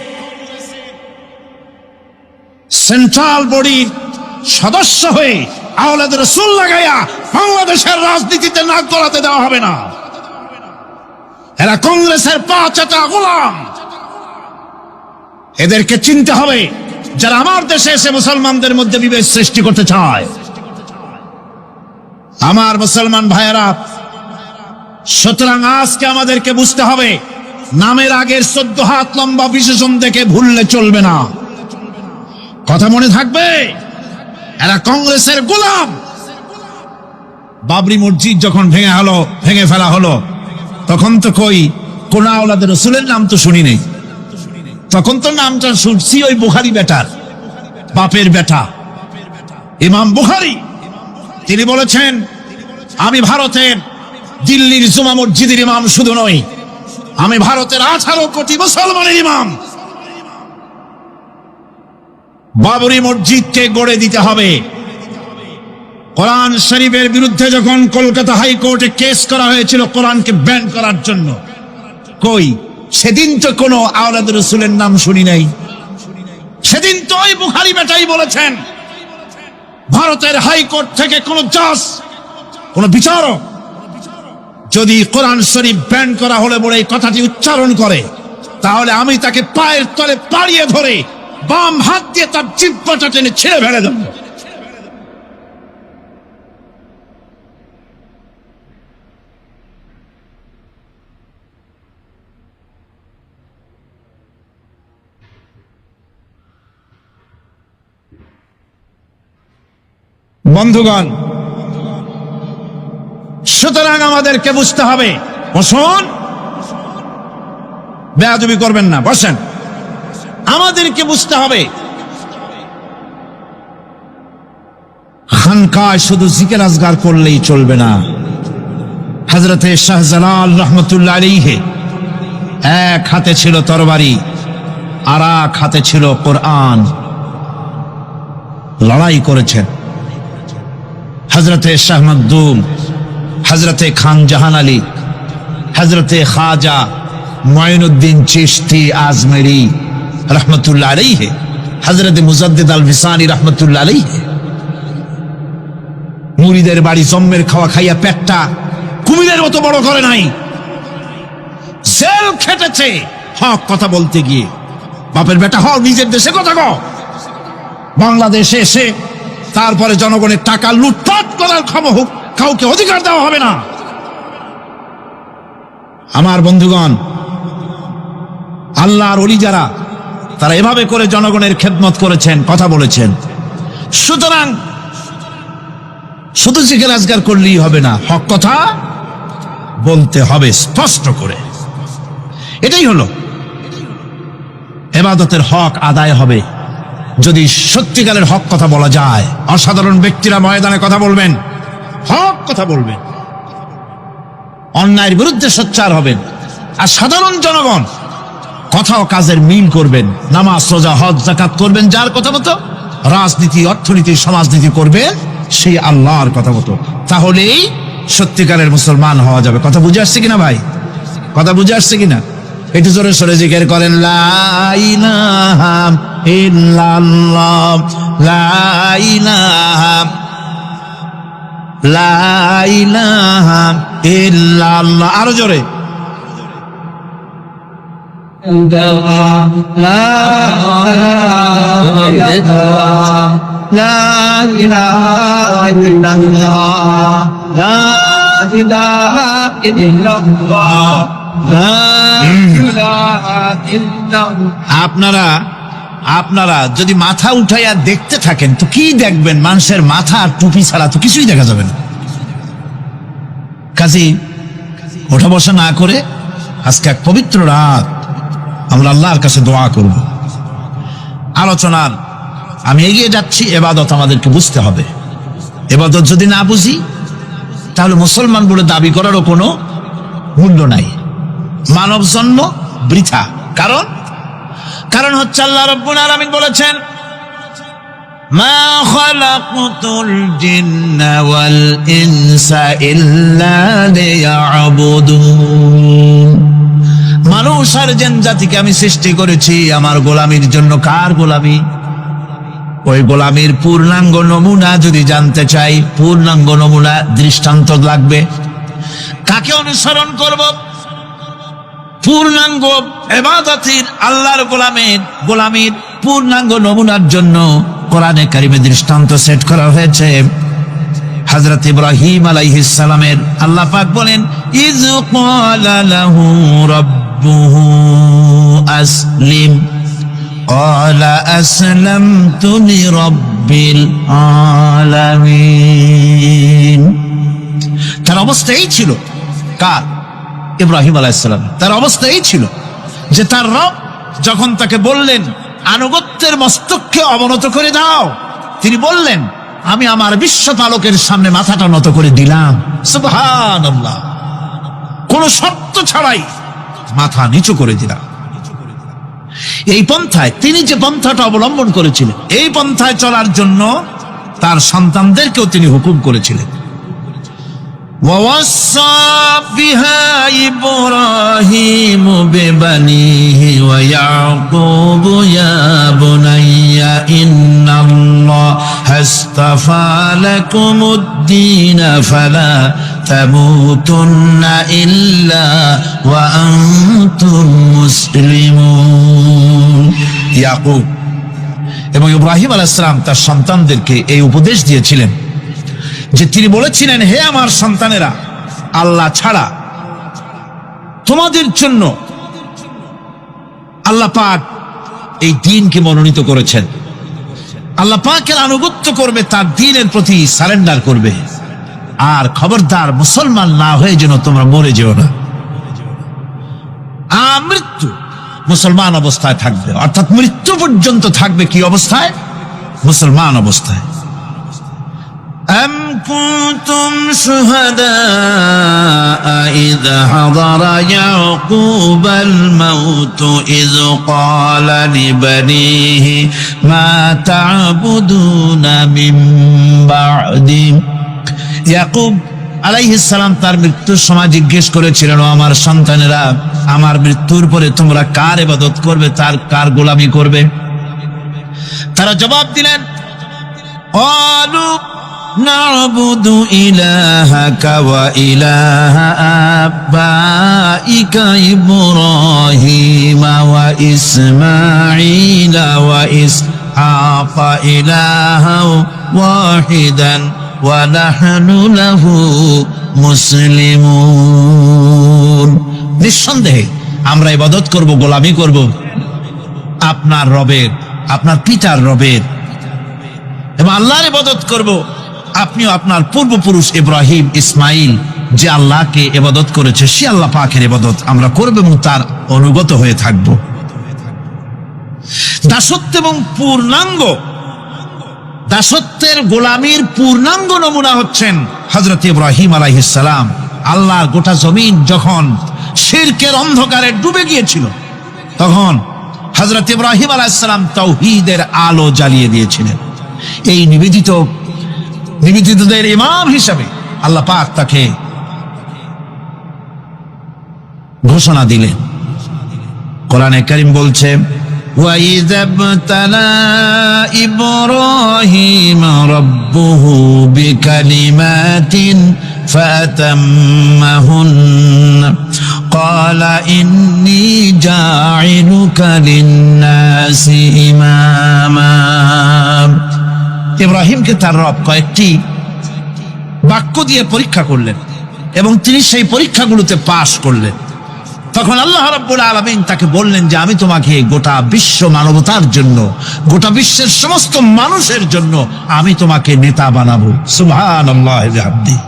সেন্ট্রাল বডির সদস্য হয়ে আওলাদে রসুল লাগাইয়া বাংলাদেশের রাজনীতিতে নাক গলাতে দেওয়া হবে না। এরা কংগ্রেসের পাঁচটা গোলাম। এদেরকে চিনতে হবে, যারা আমার দেশে এসে মুসলমানদের মধ্যে বিভেদ সৃষ্টি করতে চায়। আমার মুসলমান ভাইয়েরা, সুতরাং আজকে আমাদেরকে বুঝতে হবে, নামের আগের 14 হাত লম্বা বিশেষণ দেখে ভুললে চলবে না। কথা মনে থাকবে, এরা কংগ্রেসের গোলাম। বাবরি মসজিদ যখন ভেঙে ফেলা হলো, তখন তো কোন আওলাদে রসুলের নাম তো শুনি নেই। তখন তো নামটা শুনছি ওই বুখারী বেটার, বাপের বেটা ইমাম বুখারী। তিনি বলেছেন, আমি ভারতের দিল্লির জুমা মসজিদের ইমাম শুধু নই, আমি ভারতের 18 কোটি মুসলমানের ইমাম। বাবরি মসজিদকে গড়ে দিতে হবে। কোরআন শরীফের বিরুদ্ধে যখন কলকাতা হাইকোর্টে কেস করা হয়েছিল কোরআনকে ব্যান করার জন্য, সেদিন তো কোনো আওলাদ রসুলের নাম শুনি নাই। সেদিন তো ওই বুখারী বেটাই বলেছেন, ভারতের হাইকোর্ট থেকে কোন জাজ, কোন বিচারক যদি কোরআন শরীফ ব্যান করা হলে বলে এই কথাটি উচ্চারণ করে, তাহলে আমি তাকে পায়ের তলে পাড়িয়ে ধরে বাম হাত দিয়ে তার জিহ্বাটা টেনে ছিঁড়ে ফেলে দেব। বন্ধুগণ, সুতরাং আমাদেরকে বুঝতে হবে, বসুন, বেয়াদবি করবেন না, বসেন। আমাদেরকে বুঝতে হবে, খানকায় শুধু জিকির আজগার করলেই চলবে না। হযরতে শাহজালাল রহমতুল্লাহ আলাইহি এক হাতে ছিল তরবারি, আর এক হাতে ছিল কোরআন। লড়াই করেছেন। হযরতে শাহ মখদুম, হযরতে খান জাহান আলী, হযরতে খাজা মুঈনুদ্দিন চিশতি আজমেরি রহমতুল্লাহ আলাইহি, হযরতে মুজাদ্দিদ আল ভিসানি রহমতুল্লাহ আলাইহি। মুরিদের বাড়ি জম্মের খাওয়া খাইয়া পেটটা কুমিরের মতো বড় করে নাই। জেল খেটেছে হক কথা বলতে গিয়ে। বাপের বেটা হও, নিজের দেশে কথা কও। বাংলাদেশে এসে তারপরে জনগণের টাকা লুটপাট করার কাউকে অধিকার দেওয়া হবে না। আমার বন্ধুগণ, আল্লাহর ওলি যারা, তারা এভাবে করে জনগণের খেদমত করেছেন, কথা বলেছেন। সুতরাং শুধু জিকির আজগার করলেই হবে না, হক কথা বলতে হবে স্পষ্ট করে। এটাই হলো ইবাদতের হক আদায় হবে যদি সত্যিকারের হক কথা বলা যায়। অসাধারণ ব্যক্তিরা ময়দানে কথা বলবেন, হক কথা বলবেন, অন্যায়ের বিরুদ্ধে সোচ্চার হবেন। আর সাধারণ জনগণ কথা ও কাজের মিল করবেন, নামাজ রোজা হজ যাকাত করবেন যার কথা মতো, রাজনীতি অর্থনীতি সমাজনীতি করবেন সেই আল্লাহর কথা মতো। তাহলেই সত্যিকারের মুসলমান হওয়া যাবে। কথা বুঝে আসছে কিনা ভাই? কথা বুঝে আসছে কিনা? একটু জোরে সরে জিকির করেন, লা ইলাহা ইল্লাল্লাহ, লা ইলাহা, লা ইলাহা ইল্লাল্লাহ। আরো জোরে, আপনারা যদি মাথা উঠাইয়া দেখতে থাকেন তো কি দেখবেন? মানুষের মাথা আর টুপি ছাড়া তো কিছুই দেখা যাবে না। কাজী ওঠা বসা না করে আজকে এক পবিত্র রাত আমরা আল্লাহর কাছে দোয়া করব। আলোচনার আমি এগিয়ে যাচ্ছি, ইবাদত আমাদেরকে বুঝতে হবে। ইবাদত যদি না বুঝি তাহলে মুসলমান বলে দাবি করারও কোনো মূল্য নাই। মানব জন্ম বৃথা। কারণ হচ্ছে আল্লাহ রাব্বুল আলামিন বলেছেন, মা খালাকতুল জিন্না ওয়াল ইনসা ইল্লা লিয়াবুদুন। মানুষ আর জিন জাতিকে আমি সৃষ্টি করেছি আমার গোলামির জন্য। কার গোলামি? ওই গোলামির পূর্ণাঙ্গ নমুনা যদি জানতে চাই, পূর্ণাঙ্গ নমুনা দৃষ্টান্ত লাগবে। কাকে অনুসরণ করব? পূর্ণাঙ্গ ইবাদতের আল্লাহর গোলামির পূর্ণাঙ্গ নমুনার জন্য কোরআনে কারিমে দৃষ্টান্ত সেট করা হয়েছে। হযরত ইব্রাহিম আলাইহিস সালামের আল্লাহ পাক বলেন, ইয ক্বালা লাহু রাব্বুহু আসলিম ক্বালা আসলামতু লিরাব্বিল আলামিন। তার অবস্থা এই ছিল। কার? ইব্রাহিম আলাইহিস সালাম। তার অবস্থা এই ছিল যে তার রব যখন তাকে বললেন আনুগত্যের মস্তককে অবনত করে দাও, তিনি বললেন আমি আমার বিশ্বপালকের সামনে মাথাটা নত করে দিলাম। সুবহানাল্লাহ। কোন শর্ত ছাড়াই মাথা নিচু করে দিলাম। এই পন্থায় তিনি যে পন্থাটা অবলম্বন করেছিলেন, এই পন্থায় চলার জন্য তার সন্তানদেরকেও তিনি হুকুম করেছিলেন। ووصى بها إبراهيم ببنيه ويعقوب يا بني إن الله اصطفى لكم الدين فلا تموتن إلا وأنتم مسلمون। ইয়াকুব এবং ইব্রাহিম আলাইহিস সালাম তার সন্তানদেরকে এই উপদেশ দিয়েছিলেন যে তিনি বলেছিলেন, হে আমার সন্তানেরা, আল্লাহ ছাড়া তোমাদের জন্য আল্লাহ পাক এই দ্বীনকে মনোনীত করেছেন। আল্লাহ পাকের আনুগত্য করবে, তার দ্বীনের প্রতি সারেন্ডার করবে। আর খবরদার মুসলমান না হয়ে যেন তোমরা মরে যেও না। মৃত্যু মুসলমান অবস্থায় থাকবে, অর্থাৎ মৃত্যু পর্যন্ত থাকবে কি অবস্থায়? মুসলমান অবস্থায়। أم كنتم شهداء إذ حضر يعقوب الموت إذ قال لبنيه ما تعبدون من بعدي। ইয়াকুব আলাইহিস সালাম তার মৃত্যুর সময় জিজ্ঞেস করেছিলেন, ও আমার সন্তানেরা, আমার মৃত্যুর পরে তোমরা কার ইবাদত করবে, তার কার গোলামি করবে? তারা জবাব দিলেন, قالوا نعبد إلهك وإله آبائك إبراهيم وإسماعيل وإسحاق إلها واحدا ونحن له মুসলিমুন। নিঃসন্দেহে আমরা ইবাদত করব, গোলামি করব আপনার রবের, আপনার পিতার রবের, এবং আল্লাহর ইবাদত করব। আপনিও আপনার পূর্বপুরুষ ইব্রাহিম ইসমাইল যে আল্লাহকে ইবাদত করেছে, সে আল্লাহ পাকের ইবাদত আমরা করব এবং তার অনুগত হয়ে থাকব। দাসত্ব এবং দাসত্বের গোলামির পূর্ণাঙ্গ নমুনা হচ্ছেন হযরত ইব্রাহিম আলাইহিস সালাম। আল্লাহর গোটা জমিন যখন শিরকের অন্ধকারে ডুবে গিয়েছিল, তখন হযরত ইব্রাহিম আলাইহিস সালাম তাওহীদের আলো জ্বালিয়ে দিয়েছিলেন। এই নিবেদিতদের ইমাম হিসাবে আল্লাহ পাক তাকে ঘোষণা দিলেন। কোরআনে কারীম বলছে, وَإِذَا ابْتَلَى إِبْرَاهِيمَ رَبُّهُ بِكَلِمَاتٍ فَأَتَمَّهُنَّ قَالَ إِنِّي جَاعِلُكَ لِلنَّاسِ إِمَامًا। ইব্রাহিমকে তার রব কয়েকটি বাক্য দিয়ে পরীক্ষা করলেন এবং তিনি সেই পরীক্ষাগুলোতে পাশ করলেন। তখন আল্লাহ রাব্বুল আলামিন তাকে বললেন যে আমি তোমাকে গোটা বিশ্ব মানবতার জন্য, গোটা বিশ্বের সমস্ত মানুষের জন্য আমি তোমাকে নেতা বানাবো। সুবহানাল্লাহি ওয়া বিহামদিহি।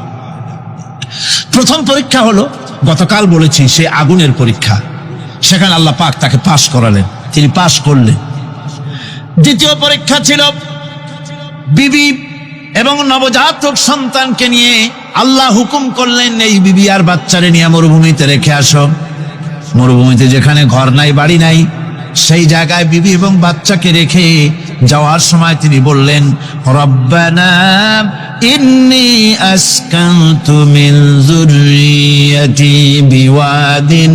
প্রথম পরীক্ষা হলো গতকাল বলেছি সে আগুনের পরীক্ষা, সেখানে আল্লাহ পাক তাকে পাশ করালেন, তিনি পাশ করলেন। দ্বিতীয় পরীক্ষা ছিল বিবি এবং নবজাতক সন্তানকে নিয়ে আল্লাহ হুকুম করলেন এই বিবি আর বাচ্চারে নিয়ে মরুভূমিতে রেখে আসো। মরুভূমিতে যেখানে ঘর নাই বাড়ি নাই সেই জায়গায় বিবি এবং বাচ্চাকে রেখে যাওয়ার সময় তিনি বললেন, রব্বানা ইন্নী আসকানতু মিন যুররিয়াতি বিওয়াদিন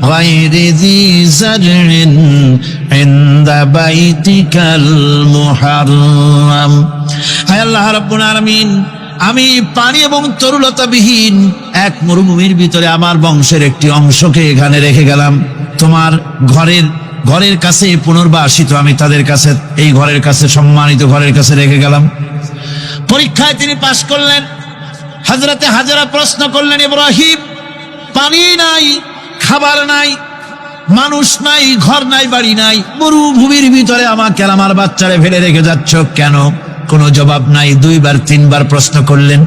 গায়রি যী যারইন ইনদা বাইতিকাল মুহাররাম। হায় আল্লাহ রাব্বুল আলামিন, আমি পানি এবং তরুলতাবিহীন এক মরুভূমির ভিতরে আমার বংশের একটি অংশকে এখানে রেখে গেলাম। তোমার ঘরের কাছে পুনর্বাসিত আমি তাদের কাছে, এই ঘরের কাছে, সম্মানিত ঘরের কাছে রেখে গেলাম। পরীক্ষায় তিনি পাশ করলেন। হযরতে হাজেরা প্রশ্ন করলেন, ইব্রাহিম, পানি নাই, খাবার নাই, মানুষ নাই, ঘর নাই, বাড়ি নাই, মরুভূমির ভিতরে আমাকে আর আমার বাচ্চারে ফেলে রেখে যাচ্ছ কেন? কোনো জবাব নাই। দুইবার তিনবার প্রশ্ন করলেন।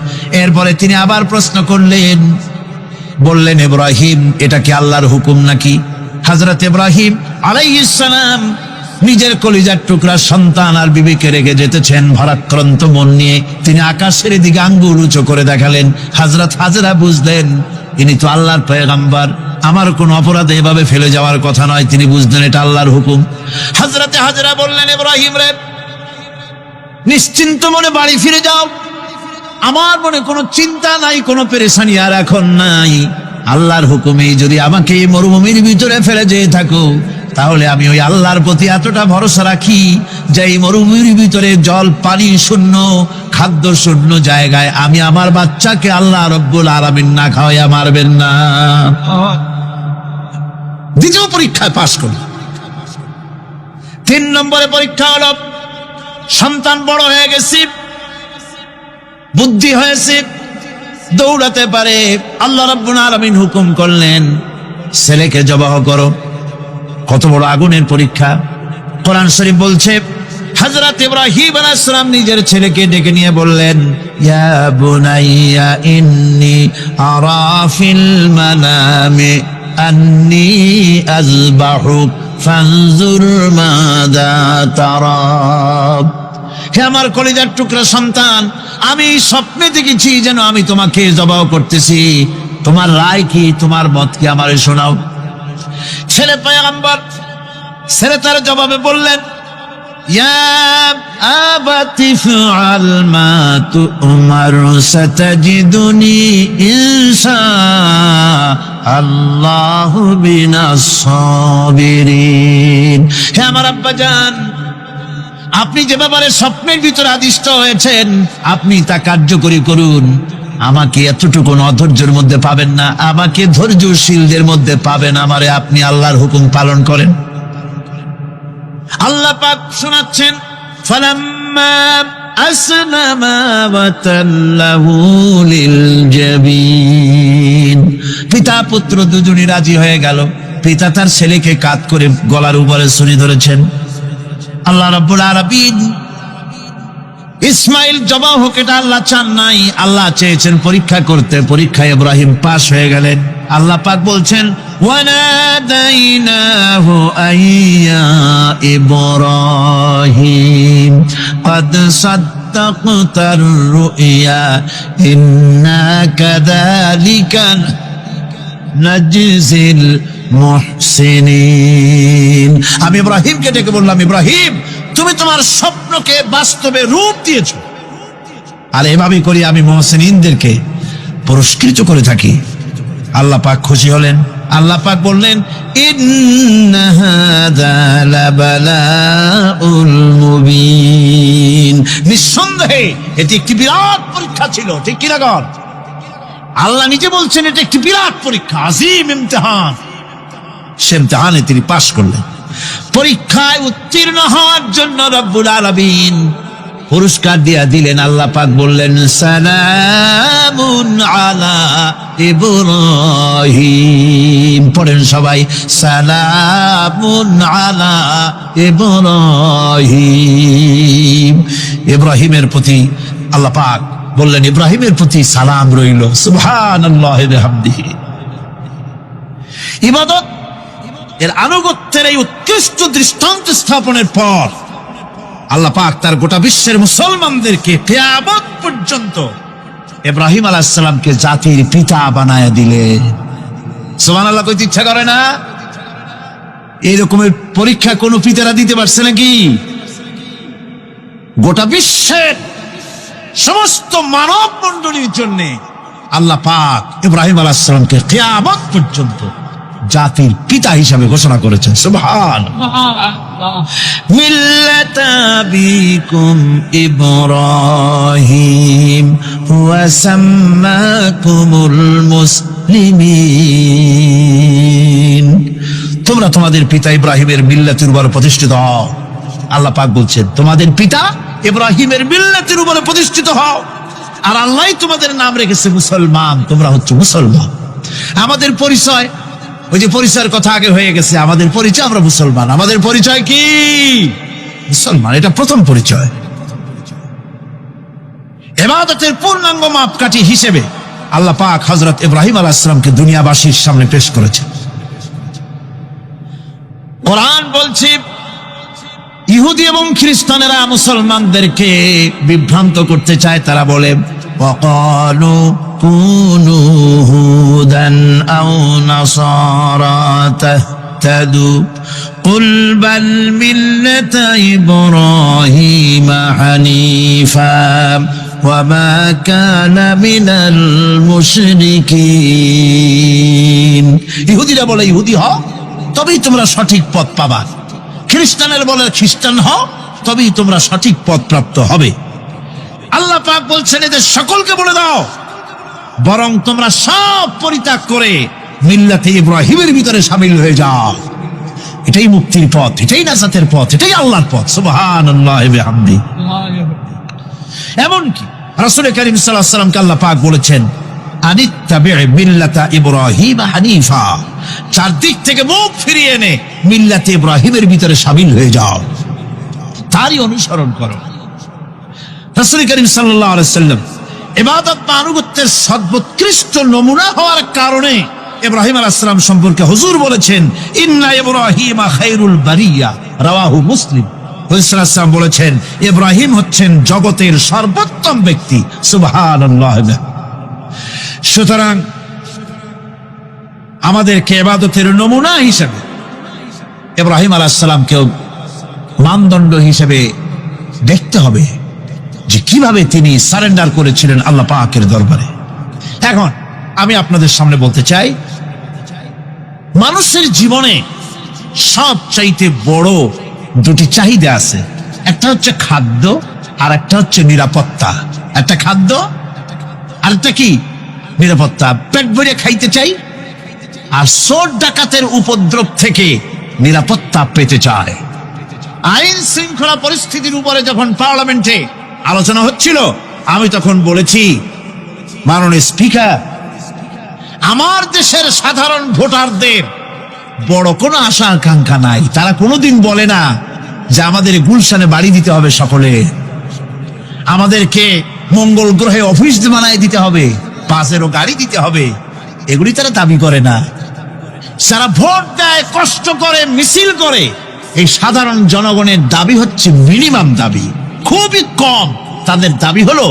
এরপরে তিনি আবার প্রশ্ন করলেন, বললেন, ইব্রাহিম, এটা কি আল্লাহর হুকুম নাকি? হযরত ইব্রাহিম আলাইহিস সালাম নিজের কলিজার টুকরা সন্তান আর বিবিকে রেখে যেতেছেন ভারাক্রান্ত মন নিয়ে। তিনি আকাশের দিকে আঙ্গুল উঁচু করে দেখালেন। হযরত হাজেরা বুঝলেন ইনি তো আল্লাহর পয়গম্বর, আমার কোন অপরাধে এভাবে ফেলে যাওয়ার কথা নয়। তিনি বুঝলেন এটা আল্লাহর হুকুম। হযরত হাজেরা বললেন, ইব্রাহিম রে, নিশ্চিন্ত মনে বাড়ি ফিরে যাও, আমার মনে কোনো চিন্তা নাই, কোনো পেরেশানি আর এখন নাই। আল্লাহর হুকুমে যদি আমাকে এই মরুভূমির ভিতরে ফেলে যেয়ে থাকো, তাহলে আমি ওই আল্লাহর প্রতি এতটা ভরসা রাখি যে এই মরুভূমির ভিতরে জল পানি শূন্য, খাদ্য শূন্য জায়গায় আমি আমার বাচ্চাকে আল্লাহ রব্বুল আলামিন না খাওয়াইয়া মারবেন না। দ্বিতীয় পরীক্ষায় পাশ করি। 3 নম্বরে পরীক্ষা হলো সন্তান বড় হয়ে গেছে, বুদ্ধি হয়েছে, দৌড়াতে পারে। আল্লাহ রাব্বুল আলামিন হুকুম করলেন ছেলেকে জবাহ করো। কত বড় আগুনের পরীক্ষা! কোরআন শরীফ বলছে, হযরত ইব্রাহিম আলাইহিস সালাম নিজের ছেলেকে ডেকে নিয়ে বললেন, ইয়া বুনাইয়া ইন্নী আরা ফিল মানামি আন্নী আযবাহুক ফানজুর মাযা তারা। হে আমার কলিজার টুকরা সন্তান, আমি স্বপ্নে দেখেছি যেন আমি তোমাকে জবাহ করতেছি, তোমার রায় কি, তোমার মত কি, আমারে শোনাও। ছেলে পয়গম্বর, ছেলে তার জবাবে বললেন, ইয়া আবাতি ফাআল মা তু'মার সাতাজিদুনি ইনশাআল্লাহু মিনাস সাবিরিন। হে আমার আব্বাজান, আপনি যে ব্যাপারে স্বপ্নের ভিতরে আদিষ্ট হয়েছেন আপনি তা কার্যকরী করুন। আমাকে এতটুকু অধৈর্যের মধ্যে পাবেন না, আমাকে ধৈর্যশীলদের মধ্যে পাবেন। আমারে আপনি আল্লাহর হুকুম পালন করেন। আল্লাহ পাক শোনাচ্ছেন, ফালাম্মা আসলামা ওয়া তাল্লাহু লিল জাবিন। পিতা পুত্র দুজনই রাজি হয়ে গেল। পিতা তার ছেলেকে কাঁধ করে গলার উপরে ছুরি ধরেছেন। আল্লাহ রাব্বুল আলামিন ইসমাইল জবাহ হোক এটা আল্লাহ চান নাই, আল্লাহ চেয়েছেন পরীক্ষা করতে। পরীক্ষায় ইব্রাহিম পাশ হয়ে গেলেন। আল্লাহ পাক বলছেন, ওয়ানাদাইনাহু আইয়া ইব্রাহিম ক্বাদ সাদ্দাকতার রুইয়া ইন্না কাযালিকা নাজজিল মুহসিনিন। আমি ইব্রাহিমকে ডেকে বললাম, ইব্রাহিম, তুমি তোমার স্বপ্নকে বাস্তবে রূপ দিয়েছো, আর এভাবেই করি আমি মুহসিনিনদেরকে পুরস্কৃত করে থাকি। আল্লাহ পাক খুশি হলেন। আল্লাহ পাক বললেন, ইন্না হাযা লাবালাউল মুবিন। নিঃসন্দেহে এটি একটি বিরাট পরীক্ষা ছিল, ঠিক কি না গণ? আল্লাহ নিজে বলছেন এটা একটি বিরাট পরীক্ষা, আজিম ইমতিহান। সে ইমতিহানে তিনি পাশ করলেন। পরীক্ষায় উত্তীর্ণ হওয়ার জন্য রব্বুল আলামিন পুরস্কার দিয়া দিলেন। আল্লাহ পাক বললেন, সালামুন আলা ইব্রাহিম। পড়েন সবাই, সালামুন আলা ইব্রাহিম। ইব্রাহিমের প্রতি আল্লাহ পাক বললেন ইব্রাহিমের প্রতি সালাম রইল। সুবহানাল্লাহি ওয়া বিহামদিহি। ইবাদত এর আনুগত্যের এই উৎকৃষ্ট দৃষ্টান্ত স্থাপনের পর আল্লাহ পাক তার গোটা বিশ্বের মুসলমানদেরকে কিয়ামত পর্যন্ত ইব্রাহিম আলাইহিস সালামকে জাতির পিতা বানায় দিলেন। সুবহানাল্লাহ। কইতে ইচ্ছা করে না? এই রকমের পরীক্ষা কোন পিতারা দিতে পারছে নাকি? গোটা বিশ্বের সমস্ত মানব মণ্ডলীর জন্য আল্লাহ পাক ইব্রাহিম আলাইহিস সালামকে কিয়ামত পর্যন্ত জাতির পিতা হিসাবে ঘোষণা করেছেন। সুবহানাল্লাহ। মিল্লাতা আবিকুম ইব্রাহিম ওয়া সাম্মাকুমুল মুসলিমিন। তোমরা তোমাদের পিতা ইব্রাহিমের মিল্লাতের উপর প্রতিষ্ঠিত হও। আল্লাহ পাক বলছেন তোমাদের পিতা ইব্রাহিমের মিল্লাতের উপরে প্রতিষ্ঠিত হও, আর আল্লাহই তোমাদের নাম রেখেছে মুসলমান। তোমরা হচ্ছে মুসলমান। আমাদের পরিচয়, ওই যে পরিচয়ের কথা আগে হয়ে গেছে, আমাদের পরিচয় আমরা মুসলমান। আমাদের পরিচয় কি? মুসলমান। এটা প্রথম পরিচয়। ইবাদতের পূর্ণাঙ্গ মাপকাঠি হিসেবে আল্লাহ পাক হযরত ইব্রাহিম আলাইহিস সালামকে দুনিয়াবাসীর সামনে পেশ করেছেন। কোরআন বলছে ইহুদি এবং খ্রিস্টানেরা মুসলমানদেরকে বিভ্রান্ত করতে চায়। তারা বলে ওয়াকালু কুনু হুদান আও নাসারা তাহতাদু কুল বাল মিল্লাতা ইব্রাহিম হানিফা ওয়া মা কানা মিনাল মুশরিকিন। ইহুদিরা বলে ইহুদি হও তবেই তোমরা সঠিক পথ পাবা, খ্রিস্টানের বলে খ্রিস্টান হও তবেই তোমরা সঠিক পথ প্রাপ্ত হবে। আল্লাহ পাক বলছেন এদের সকলকে বলে দাও বরং তোমরা সব পরিত্যাগ করে মিল্লাতে ইব্রাহিমের ভিতরে শামিল হয়ে যাও। এটাই মুক্তির পথ, এটাই নাজাতের পথ, এটাই আল্লাহর পথ। সুবহানাল্লাহি ওয়া বিহামদিহি। এমনকি রাসূল কারীম সাল্লাল্লাহু আলাইহি ওয়াসাল্লামকে আল্লাহ পাক বলেছেন আনিত্তাবি' মিল্লাতা ইব্রাহিম হানিফা, চারদিক থেকে মুখ ফিরিয়ে এনে মিল্লাতে ইব্রাহিমের ভিতরে শামিল হয়ে যাও, তারই অনুসরণ করো। রাসূল কারীম সাল্লাল্লাহু আলাইহি ওয়াসাল্লাম ইবাদত বা আনুগত্যের সর্বোৎকৃষ্ট নমুনা হওয়ার কারণে ইব্রাহিম আলাইহিস সালাম সম্পর্কে হুজুর বলেছেন ইন্না ইব্রাহিমা খায়রুল বারিয়া, রাওয়াহু মুসলিম। রাসূল সাল্লাল্লাহু আলাইহি ওয়াসাল্লাম বলেছেন ইব্রাহিম হচ্ছেন জগতের সর্বোত্তম ব্যক্তি। সুবহানাল্লাহ। সুতরাং আমাদেরকে ইবাদতের নমুনা হিসেবে ইব্রাহিম আলাইহিস সালামকেও মানদণ্ড হিসেবে দেখতে হবে যে কিভাবে তিনি সারেন্ডার করেছিলেন আল্লাহ পাকের দরবারে। এখন আমি আপনাদের সামনে বলতে চাই, মানুষের জীবনে সবচাইতে বড় দুটি চাহিদা আছে, একটা হচ্ছে খাদ্য আর একটা হচ্ছে নিরাপত্তা। একটা খাদ্য আর একটা কি? নিরাপত্তা। পেট ভরে খাইতে চাই আর চোর ডাকাতের উপদ্রব থেকে নিরাপত্তা পেতে চায়। আইন শৃঙ্খলা পরিস্থিতির উপরে যখন পার্লামেন্টে আলোচনা হচ্ছিল, আমি তখন বলেছি মাননীয় স্পিকার, আমার দেশের সাধারণ ভোটারদের বড় কোনো আশা আকাঙ্ক্ষা নাই। তারা কোনোদিন বলে না যে আমাদের গুলশানে বাড়ি দিতে হবে সকলে, আমাদেরকে মঙ্গল গ্রহে অফিস বানায় দিতে হবে, বাসেরও গাড়ি দিতে হবে। এগুলি তারা দাবি করে না। যারা ভোট দেয়, কষ্ট করে, মিছিল করে, এই সাধারণ জনগণের দাবি হচ্ছে মিনিমাম দাবি, খুবই কম। তাদের দাবি হলো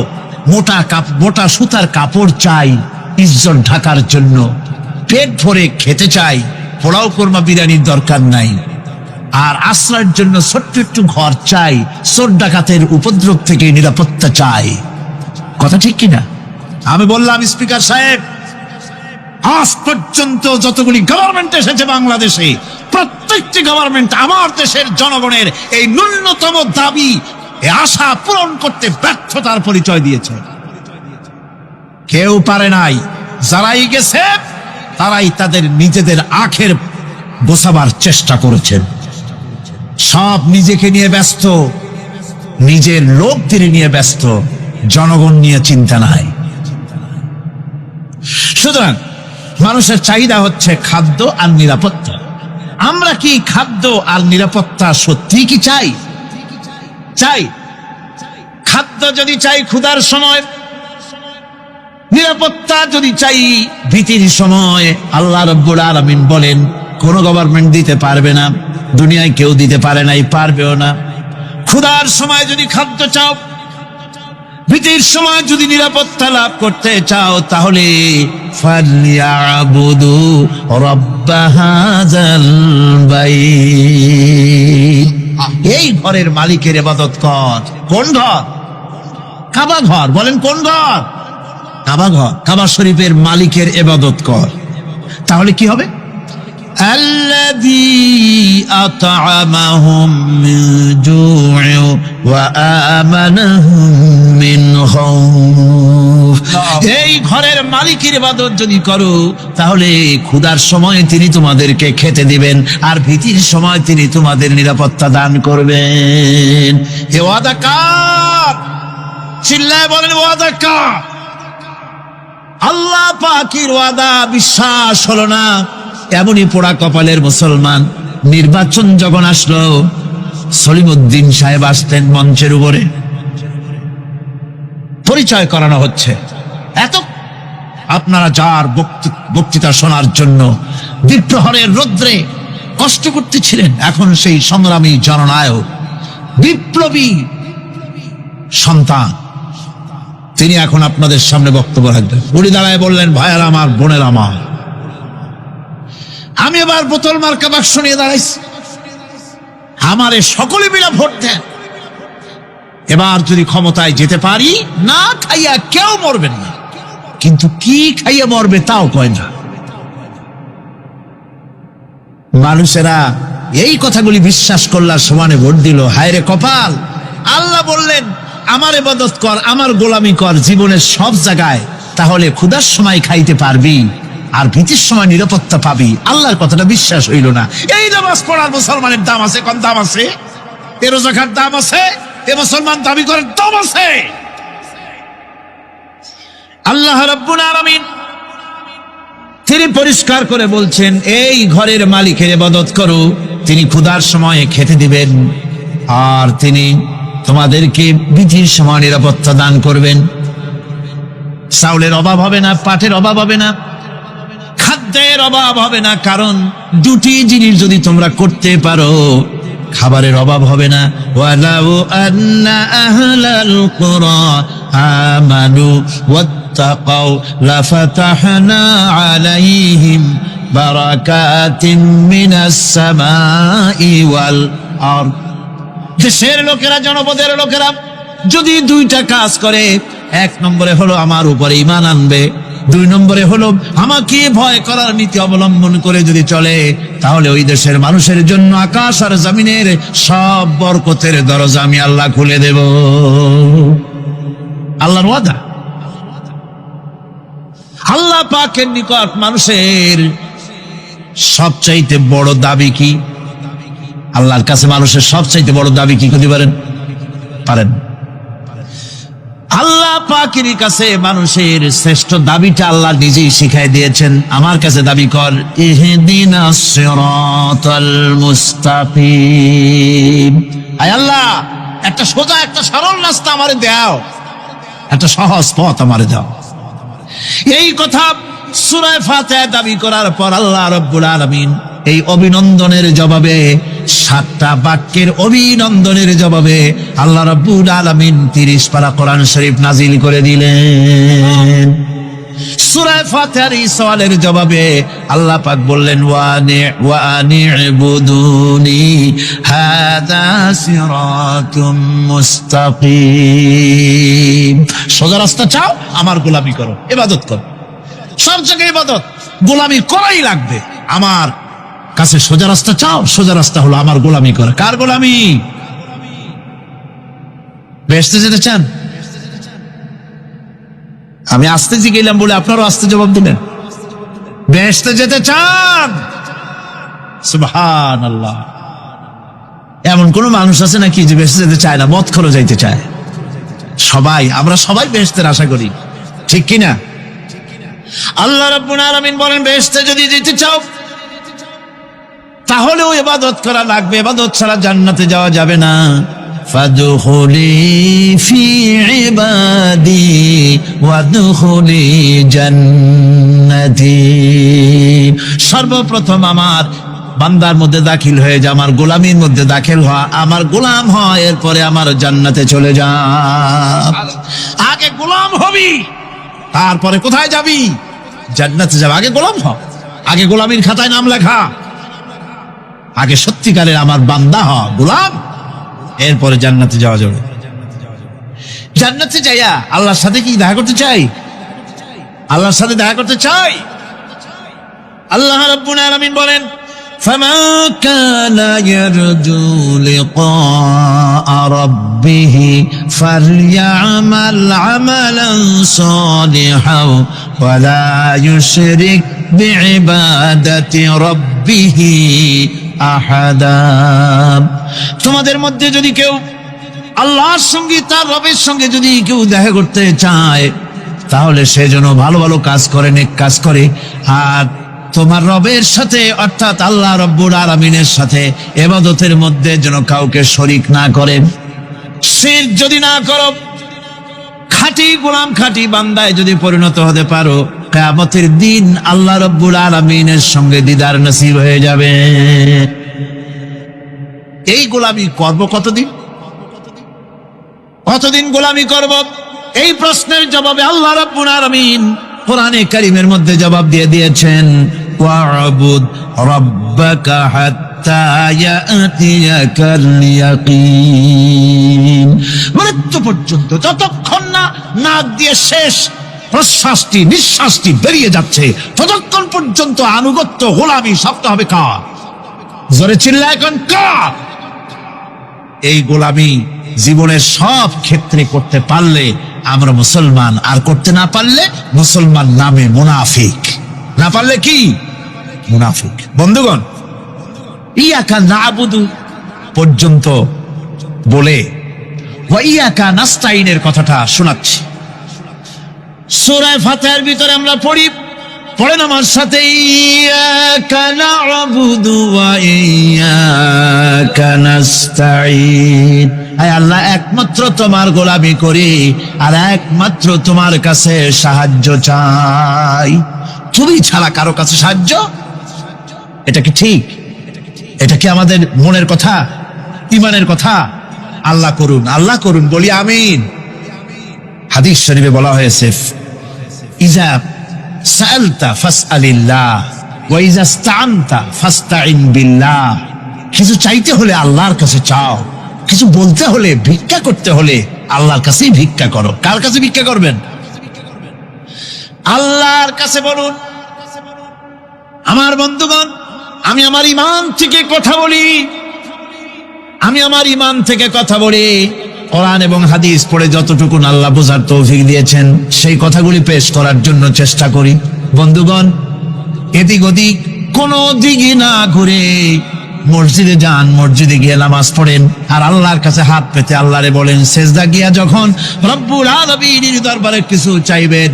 মোটা সুতার কাপড় চাই ইজ্জত ঢাকার জন্য, পেট ভরে খেতে চাই, পোলাও কোরমা বিরিয়ানির দরকার নাই, আর আশ্রয়ের জন্য ছোট্ট একটু ঘর চাই, চোর ডাকাতের উপদ্রব থেকে নিরাপত্তা চাই। কথা ঠিক কিনা? আমি বললাম স্পিকার সাহেব, আজ পর্যন্ত যতগুলি গভর্নমেন্ট এসেছে বাংলাদেশে, প্রত্যেকটি গভর্নমেন্ট আমার দেশের জনগণের এই ন্যূনতম দাবি, এই আশা পূরণ করতে ব্যর্থতার পরিচয় দিয়েছে। কেউ পারে নাই। যারাই গেছে তারাই তাদের নিজেদের আখের গোছাবার চেষ্টা করেছেন। সব নিজেকে নিয়ে ব্যস্ত, নিজের লোকদের নিয়ে ব্যস্ত, জনগণ নিয়ে চিন্তা নাই। সুতরাং মানুষের চাহিদা হচ্ছে খাদ্য আর নিরাপত্তা। আমরা কি খাদ্য আর নিরাপত্তা সত্যি কি চাই? চাই। খাদ্য যদি চাই ক্ষুধার সময়, নিরাপত্তা যদি চাই ভীতির সময়, আল্লাহ রাব্বুল আলামিন বলেন কোন গভর্নমেন্ট দিতে পারবে না, দুনিয়ায় কেউ দিতে পারে নাই, পারবেও না। ক্ষুধার সময় যদি খাদ্য চাও, ভীতির সময় যদি নিরাপত্তা লাভ করতে চাও, তাহলে ফালিয়াবুদু রাব্ব হাযাল বাইত, এই ঘরের মালিকের ইবাদত কর। কোন ঘর? কাবা ঘর। বলেন কোন ঘর? কাবা ঘর। কাবা শরীফের মালিকের ইবাদত কর। তাহলে কি হবে? আল্লাযী আত'আমাহুম মিন জু'ইন ওয়া আমানাহুম মিন খাউফ। এই ঘরের মালিকের ইবাদত যদি করো, তাহলে ক্ষুধার সময় তিনি তোমাদেরকে খেতে দিবেন, আর ভীতির সময় তিনি তোমাদের নিরাপত্তা দান করবেন। এ ওয়াদা কার? চিল্লায় বলেন ওয়াদা কার? আল্লাহ পাকের ওয়াদা। বিশ্বাস হলো না? এমনই পোড়া কপালের মুসলমান। নির্বাচন যখন আসলো, সলিমউদ্দিন সাহেব আসতেন মঞ্চের উপরে, পরিচয় করানো হচ্ছে। এত আপনারা যার বক্তৃতা শোনার জন্য দ্বীপ্রহরের রৌদ্রে কষ্ট করতেছিলেন, এখন সেই সংগ্রামী জননায়ক, বিপ্লবী সন্তান, তিনি এখন আপনাদের সামনে বক্তব্য রাখবেন। উনি দাঁড়ায় বললেন, ভাইয়ার আমার, বোনের আমার, আমি এবার বোতল মার্কা বাক্স নিয়ে দাঁড়াইছি, আমারে সকলে মিলে ভোট দেন। এবার যদি ক্ষমতায় যেতে পারি, না খাইয়া কেউ মরবেন না, কিন্তু কি খাইয়া মরবে তাও কয় না। মানুষেরা এই কথাগুলি বিশ্বাস করলার সমানে ভোট দিল। হায় রে কপাল! আল্লাহ বললেন, আমার ইবাদত কর, আমার গোলামি কর জীবনের সব জায়গায়, তাহলে ক্ষুধার সময় খাইতে পারবি আর ভীতির সময় নিরাপত্তা পাবি। আল্লাহর কথাটা বিশ্বাস হইল না। এই নামাজ পড়ার মুসলমানের দাম আছে, কম দাম আছে? এ রোজার দাম আছে? এ মুসলমান দাবি করার দাম আছে? আল্লাহ রাব্বুল আলামিন তিনি পরিষ্কার করে বলছেন, এই ঘরের মালিকের ইবাদত করো, তিনি ক্ষুধার সময়ে খেতে দিবেন, আর তিনি তোমাদেরকে ভীতির সময় নিরাপত্তা দান করবেন। চাউলের অভাব হবে না, পাটের অভাব হবে না, খাদ্যের অভাব হবে না, কারণ দুটি জিনিস যদি তোমরা করতে পারো, খাবারের অভাব হবে না। ওয়ালাউ আন্না আহলাল কুরা আমানু ওয়াত্তাকাউ লাফাতাহনা আলাইহিম বারাকাতিন মিনাস সামাই ওয়াল আরদ। দেশের লোকেরা, জনপদের লোকেরা যদি দুইটা কাজ করে, এক নম্বরে হলো আমার উপরে ঈমান আনবে, দুই নম্বরে হলো আমাকে ভয় করার নীতি অবলম্বন করে যদি চলে, তাহলে ওই দেশের মানুষের জন্য আকাশ আর জমিনের সব বরকতের দরজা আমি আল্লাহ খুলে দেব। আল্লাহর ওয়াদা। আল্লাহ পাকের নিকট মানুষের সবচাইতে বড় দাবি কি? আল্লাহর কাছে মানুষের সবচাইতে বড় দাবি কি করতে পারেন? পারেন? আল্লাহ পাকের কাছে মানুষের শ্রেষ্ঠ দাবিটা আল্লাহ নিজেই শিখাই দিয়েছেন। আমার কাছে দাবি কর, ইহদিনাস সিরাতাল মুস্তাকিম। আয় আল্লাহ, একটা সোজা, একটা সরল রাস্তা আমারে দাও, একটা সহজ পথ আমারে দাও। এই কথা সূরা ফাতিহা দাবি করার পর আল্লাহ রাব্বুল আলামিন এই অভিনন্দনের জবাবে, 7টা বাক্যের অভিনন্দনের জবাবে আল্লাহ রাব্বুল আলামিন 30 পারা কোরআন শরীফ নাজিল করে দিলেন। সূরা ফাতিহার এই সওয়ালের জবাবে আল্লাহ পাক বললেন, ওয়া আনি'বুদুনি হাযা সিরাতুম মুস্তাকিম। সোজা রাস্তা চাও, আমার গোলামি করো, ইবাদত করো। সব জায়গায় ইবাদত, গোলামি করাই লাগবে। আমার কাছে সোজা রাস্তা চাও, সোজা রাস্তা হলো আমার গোলামি করা। কার গোলামি? বেহেশতে যেতে চান? আমি আস্তে গেলাম বলে আপনারও আস্তে জবাব দিলেন। বেহেশতে যেতে চান? সুবহানাল্লাহ। এমন কোন মানুষ আছে নাকি যে বেহেশতে যেতে চায় না? মদ খোলো যাইতে চায়। সবাই, আমরা সবাই বেহেশতের আশা করি, ঠিক কিনা? আল্লাহ রাব্বুল আলামিন বলেন, বেহেশতে যদি যেতে চাও তাহলেও ইবাদত করা লাগবে, ইবাদত ছাড়া জান্নাতে যাওয়া যাবে না। ফাদখুলি ফি ইবাদি ওয়াদখুলি জান্নাতি। সর্বপ্রথম আমার বান্দার মধ্যে দাখিল হয়ে যা, আমার গোলামীর মধ্যে দাখিল হওয়া, আমার গোলাম হয়, এরপরে আমার জান্নাতে চলে যা। আগে গোলাম হবি, তারপরে কোথায় যাবি? জান্নাতে যাবে। আগে গোলাম হ, আগে গোলামীর খাতায় নাম লেখা, আগে সত্যিকারের আমার বান্দা হ, গোলাম, এরপরে জান্নাতে যাওয়া যাবে। জান্নাতে যাইয়া আল্লাহর সাথে কি দেখা করতে চাই? আল্লাহর সাথে দেখা করতে চাই। আল্লাহ রাব্বুল আলামিন বলেন, فَمَنْ كَانَ يَرْجُو لِقَاءَ رَبِّهِ فَلْيَعْمَلْ عَمَلًا صَالِحًا وَلَا يُشْرِكْ بِعِبَادَةِ رَبِّهِ أَحَدًا। তোমাদের মধ্যে যদি কেউ আল্লাহর সঙ্গে, তার রবের সঙ্গে যদি কেউ দেখা করতে চায়, তাহলে সে যেন ভালো ভালো কাজ করে, নেক কাজ করে, আর তোমার রবের সাথে অর্থাৎ আল্লাহ রব্বুল আলামিনের সাথে ইবাদতের মধ্যে যেন কাউকে শরীক না করে। শিরক যদি না করো, খাঁটি গোলাম, খাঁটি বান্দায় যদি পরিণত হতে পারো, কিয়ামতের দিন আল্লাহ রব্বুল আলামিনের সঙ্গে দিদার নসিব হয়ে যাবে। এই গোলামি করব কতদিন? কতদিন গোলামি করব? এই প্রশ্নের জবাবে আল্লাহ রাব্বুল আলামিন কোরআনে কারীমের মধ্যে জবাব দিয়ে দিয়েছেন, ওয়া'বুদ রাব্বাকা হাত্তা ইয়াতিয়াকাল ইয়াকিন। মৃত্যু পর্যন্ত, যতক্ষণ না নাক দিয়ে শেষ প্রশ্বাসটি, নিঃশ্বাসটি বেরিয়ে যাচ্ছে, ততক্ষণ পর্যন্ত আনুগত্য, গোলামি শক্ত হবে কার? জোরে চিল্লা এখন কার? এই গোলামি জীবনের সব ক্ষেত্রে করতে পারলে আমরা মুসলমান, আর করতে না পারলে মুসলমান নামে মুনাফিক। না পারলে কি? মুনাফিক। বন্ধুগণ, ইয়াকা নাবুদু পর্যন্ত বলে ওয়া ইয়াকা নাস্তাইনের কথাটা শোনাচ্ছি। সূরা ফাতিহার ভিতরে আমরা পড়ি, পড়েন আমার সাথে, ইয়াকা নাবুদু ওয়া ইয়াকা নাস্তাইন। আয় আল্লাহ, একমাত্র তোমার গোলামি করি আর একমাত্র তোমার কাছে সাহায্য চাই। তুমি ছাড়া কারো কাছে সাহায্য? এটা কি ঠিক? এটা কি আমাদের মনের কথা, ইমানের কথা? আল্লাহ করুন, আল্লাহ করুন, বলি আমিন। হাদিস শরীফে বলা হয়েছে, ইজা সাআলতা ফাসআলিল্লাহ ওয়া ইজা ইসতাআনতা ফাসতাইন বিল্লাহ। কিছু চাইতে হলে আল্লাহর কাছে চাও, কিছু বলতে হলে, ভিক্ষা করতে হলে আল্লাহর কাছেই ভিক্ষা করো। কার কাছে ভিক্ষা করবেন? আল্লাহর কাছে বলুন। আমার বন্ধুগণ, আমি আমার ঈমান থেকে কথা বলি, আমি আমার ঈমান থেকে কথা বলি। কোরআন এবং হাদিস পড়ে যতটুকু আল্লাহ বোঝার তৌফিক দিয়েছেন, সেই কথাগুলি পেশ করার জন্য চেষ্টা করি। বন্ধুগণ, এদিক ওদিক কোনো দিকে না ঘুরে মসজিদে যান, মসজিদে গিয়ে নামাজ পড়েন, আর আল্লাহর কাছে হাত পেতে আল্লাহরে বলেন। সেজদা গিয়া যখন রব্বুল আলামিনের দরবারে কিছু চাইবেন,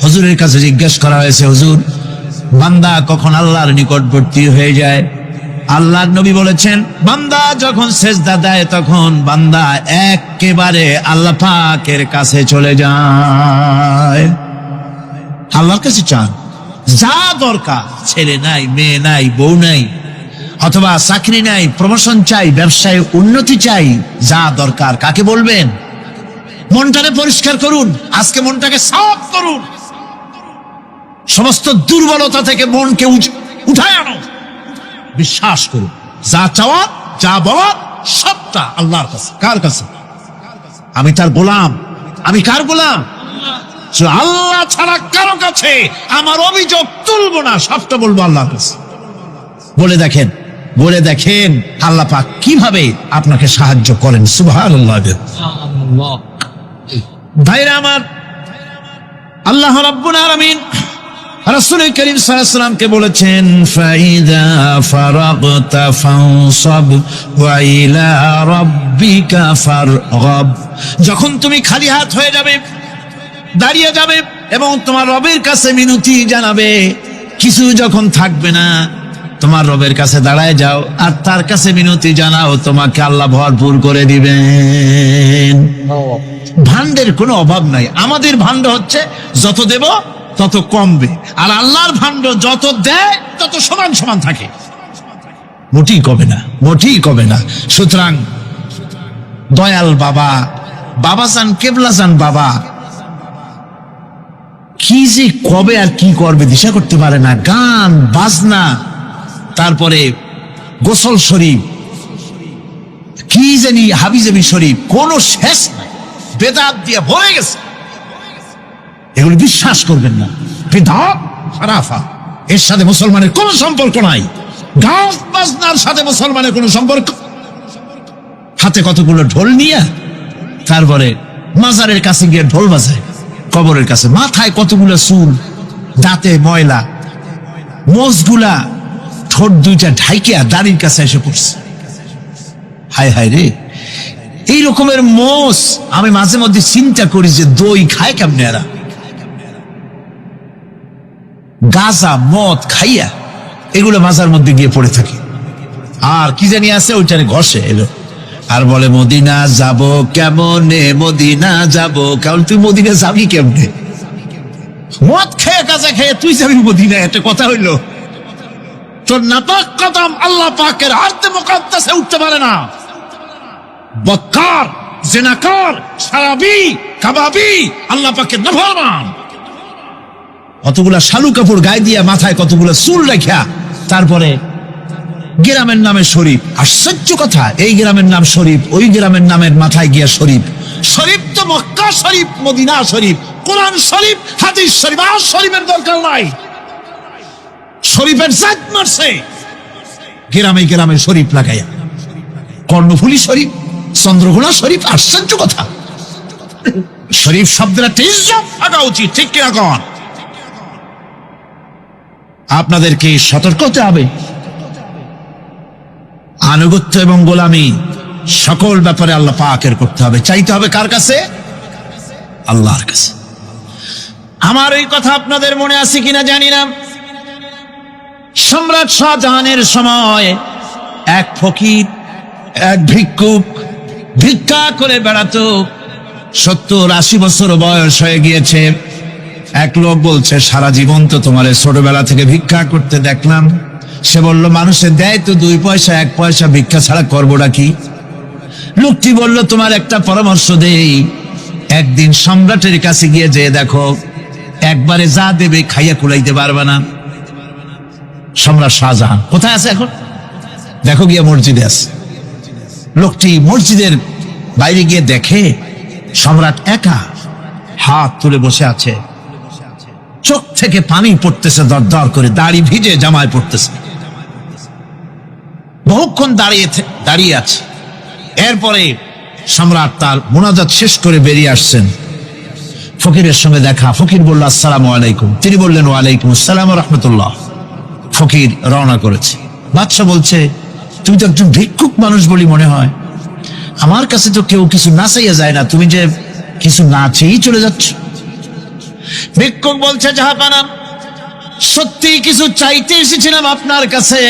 হুজুরের কাছে জিজ্ঞেস করা হয়েছে, হুজুর, বান্দা কখন আল্লাহর নিকটবর্তী হয়ে যায়? আল্লাহর নবী বলেছেন, বান্দা যখন সেজদা দেয় তখন বান্দা একেবারে আল্লাহ পাকের কাছে চলে যায়। আল্লাহর কাছে চান, যা দরকার, ছেলে নাই, মেয়ে নাই, বউ নাই, অথবা চাকরি নাই, প্রমোশন চাই, ব্যবসায় উন্নতি চাই, যা দরকার কাকে বলবেন? মনটাকে পরিষ্কার করুন, আজকে মনটাকে সাফ করুন, সমস্ত দুর্বলতা থেকে মনকে উঠায় আনো, বিশ্বাস করুন, যা চাওয়া, যা বলা, সবটা আল্লাহর কাছে। কার কাছে? আমি তার গোলাম। আমি কার গোলাম? আল্লাহ ছাড়া কারো কাছে আমার অভিযোগ তুলবো না, সবটা বলবো আল্লাহর কাছে। বলে দেখেন, বলে দেখেন আল্লাহ পাক কিভাবে আপনাকে সাহায্য করেন। সুবহানাল্লাহ। ভাইরা আমার, আল্লাহ রাব্বুল আলামিন রাসূল করিম সাল্লাল্লাহু আলাইহি ওয়াসাল্লামকে বলেছেন, ফাইদা ফারাগতা ফানসাব ওয়া ইলা রাব্বিকা ফারগাব। যখন তুমি খালি হাত হয়ে যাবে, দাঁড়িয়ে যাবে এবং তোমার রবের কাছে মিনতি জানাবে, কিছু যখন থাকবে না, তোমার রবের কাছে দাঁড়ায় যাও আর তার কাছে মিনতি জানাও, তোমাকে আল্লাহ ভরপুর করে দিবেন। ভান্ডের কোনো অভাব নাই। আমাদের ভান্ড হচ্ছে যত দেব তত কমবে, আর আল্লাহর ভান্ড যত দেয় তত সমান সমান থাকে, মোটেই কমে না, মোটেই কমে না। সুতরাং দয়াল বাবা, বাবাজান কেবলাজান বাবা কি যে কবে আর কি করবে দিশা করতে পারে না। গান বাজনা, তারপরে গোসল শরীফ, কি জানি হাবিজাবি শরীফ, কোন শেষ নাই, বেদাত দিয়ে ভরে গেছে। এগুলো বিশ্বাস করবেন না, বেদাত খারাফা, এর সাথে মুসলমানের কোনো সম্পর্ক নাই। গান বাজনার সাথে মুসলমানের কোনো সম্পর্ক। হাতে কতগুলো ঢোল নিয়ে তারপরে মাজারের কাছে গিয়ে ঢোল বাজায়, কবরের কাছে মাথায় কতগুলো চুল, দাঁতে ময়লা, মোষগুলা ঠোঁট দুইটা ঢাইকিয়া দাড়ির কাছে এসে পড়ছে। হায় হায় রে, এই রকমের মোষ আমি মাঝে মধ্যে চিন্তা করি যে দই খায় কেমনে এরা, গাঁজা মদ খাইয়া এগুলো মাজার মধ্যে গিয়ে পড়ে থাকে। আর কি জানি আছে ওইটারে ঘষে এলো আর বলে মদিনা যাব কেমনে, মদিনা যাব কেমন। তুই মদিনা যাবি কেমনে? মদ খেয়ে গাঁজা খেয়ে তুই যাবি মদিনা? একটা কথা হইলো? তোর নাপাক কদম আল্লাহ পাকের আরদে মুকাদ্দাসে উঠতে পারে না। বদকার, জিনাকার, শারাবি, কাবাবি, আল্লাহ পাকের নাফরমান। কতগুলা শালু কাপড় গায়ে দিয়া মাথায় কতগুলা চুল রাখিয়া তারপরে গ্রামের নামে শরীফ। আশ্চর্য কথা, এই গ্রামের নাম শরীফ, ওই গ্রামের নামের মাথায় গিয়া শরীফ। শরীফ তো মক্কা শরীফ, মদিনা শরীফ, কোরআন শরীফ, হাদিস শরীফ। আর শরীফের দরকার নাই। শরীফের জাত মারছে গ্রামে গ্রামে শরীফ লাগাইয়া। কর্ণফুলী শরীফ, চন্দ্রঘোনা শরীফ। আশ্চর্য কথা, শরীফ শব্দের একটা ইজ্জত থাকা উচিত, ঠিক কিনা কন? আপনাদেরকে সতর্ক হতে হবে। আনুগত্য এবং গোলামি সকল ব্যাপারে আল্লাহ পাকের করতে হবে। চাইতে হবে কার কাছে? আল্লাহর কাছে। আমার এই কথা আপনাদের মনে আছে কিনা জানি না। সম্রাট শাহজাহানের সময় এক ফকির, এক ভিক্ষুক ভিক্ষা করে বেড়াতো। 70-80 বছর বয়স হয়ে গিয়েছে। এক লোক বলছে, সারা জীবন তো তোমার ছোটবেলা থেকে ভিক্ষা করতে দেখলাম। সে বলল, মানুষে দেয় তো 2 পয়সা 1 পয়সা, ভিক্ষা ছাড়া করবোটা কি? লোকটি বলল, তোমার একটা পরামর্শ দেই, একদিন সম্রাটের কাছে গিয়ে যে দেখো, একবারে যা দেবে খাইয়া কুলাইতে পারবে না। সম্রাট শাহজাহান কোথায় আছে এখন? দেখো গিয়ে মসজিদে আছে। লোকটি মসজিদের বাইরে গিয়ে দেখে সম্রাট একা হাত তুলে বসে আছে, চোখ থেকে পানি পড়তেছে দর দর করে, দাড়ি ভিজে জামায় পড়তেছে। বহুক্ষণ দাঁড়িয়ে আছে। এরপরে সম্রাট তার মুনাজাত শেষ করে বেরিয়ে আসছেন। ফকিরের সঙ্গে দেখা। ফকির বলল, আসসালামু আলাইকুম। তিনি বললেন, ওয়ালাইকুম আসসালাম ওয়া রাহমাতুল্লাহ। ফকির রওনা করেছে। বাদশা বলছে, তুমি তো একজন ভিক্ষুক মানুষ বলি মনে হয়, আমার কাছে তো কেউ কিছু না চাইয়া যায় না, তুমি যে কিছু না চেয়েই চলে যাচ্ছ। ভিক্ষুক বলছে, জাহাপানা, সত্যি কিছু চাইতে এসেছিলাম আপনার কাছে,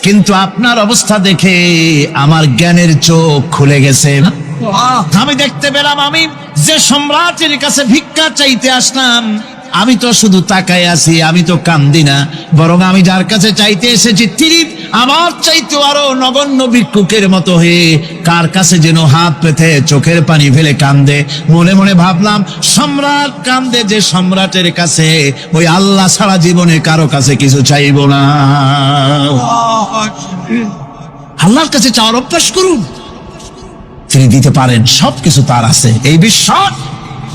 কিন্তু আপনার অবস্থা দেখে আমার জ্ঞানের চোখ খুলে গেছে। আমি দেখতে পেলাম আমি যে সম্রাটের কাছে ভিক্ষা চাইতে আসলাম, আমি তো শুধু তাকায় আছি, আমি তো কান্দি না, বরং আমি যার কাছে চাইতে এসেছি তিনি আমার চাইতে আরো নগণ্য ভিক্ষুকের মতো হয়ে কার কাছে যেন হাত পেতে চোখের পানি ফেলে কান্দে। মনে মনে ভাবলাম, সম্রাট কান্দে যে সম্রাটের কাছে, ওই আল্লাহ ছাড়া জীবনে কারো কাছে কিছু চাইব না। আল্লাহর কাছে চাওয়ার অভ্যাস করুন, তিনি দিতে পারেন, সবকিছু তার আছে। এই বিশ্বাস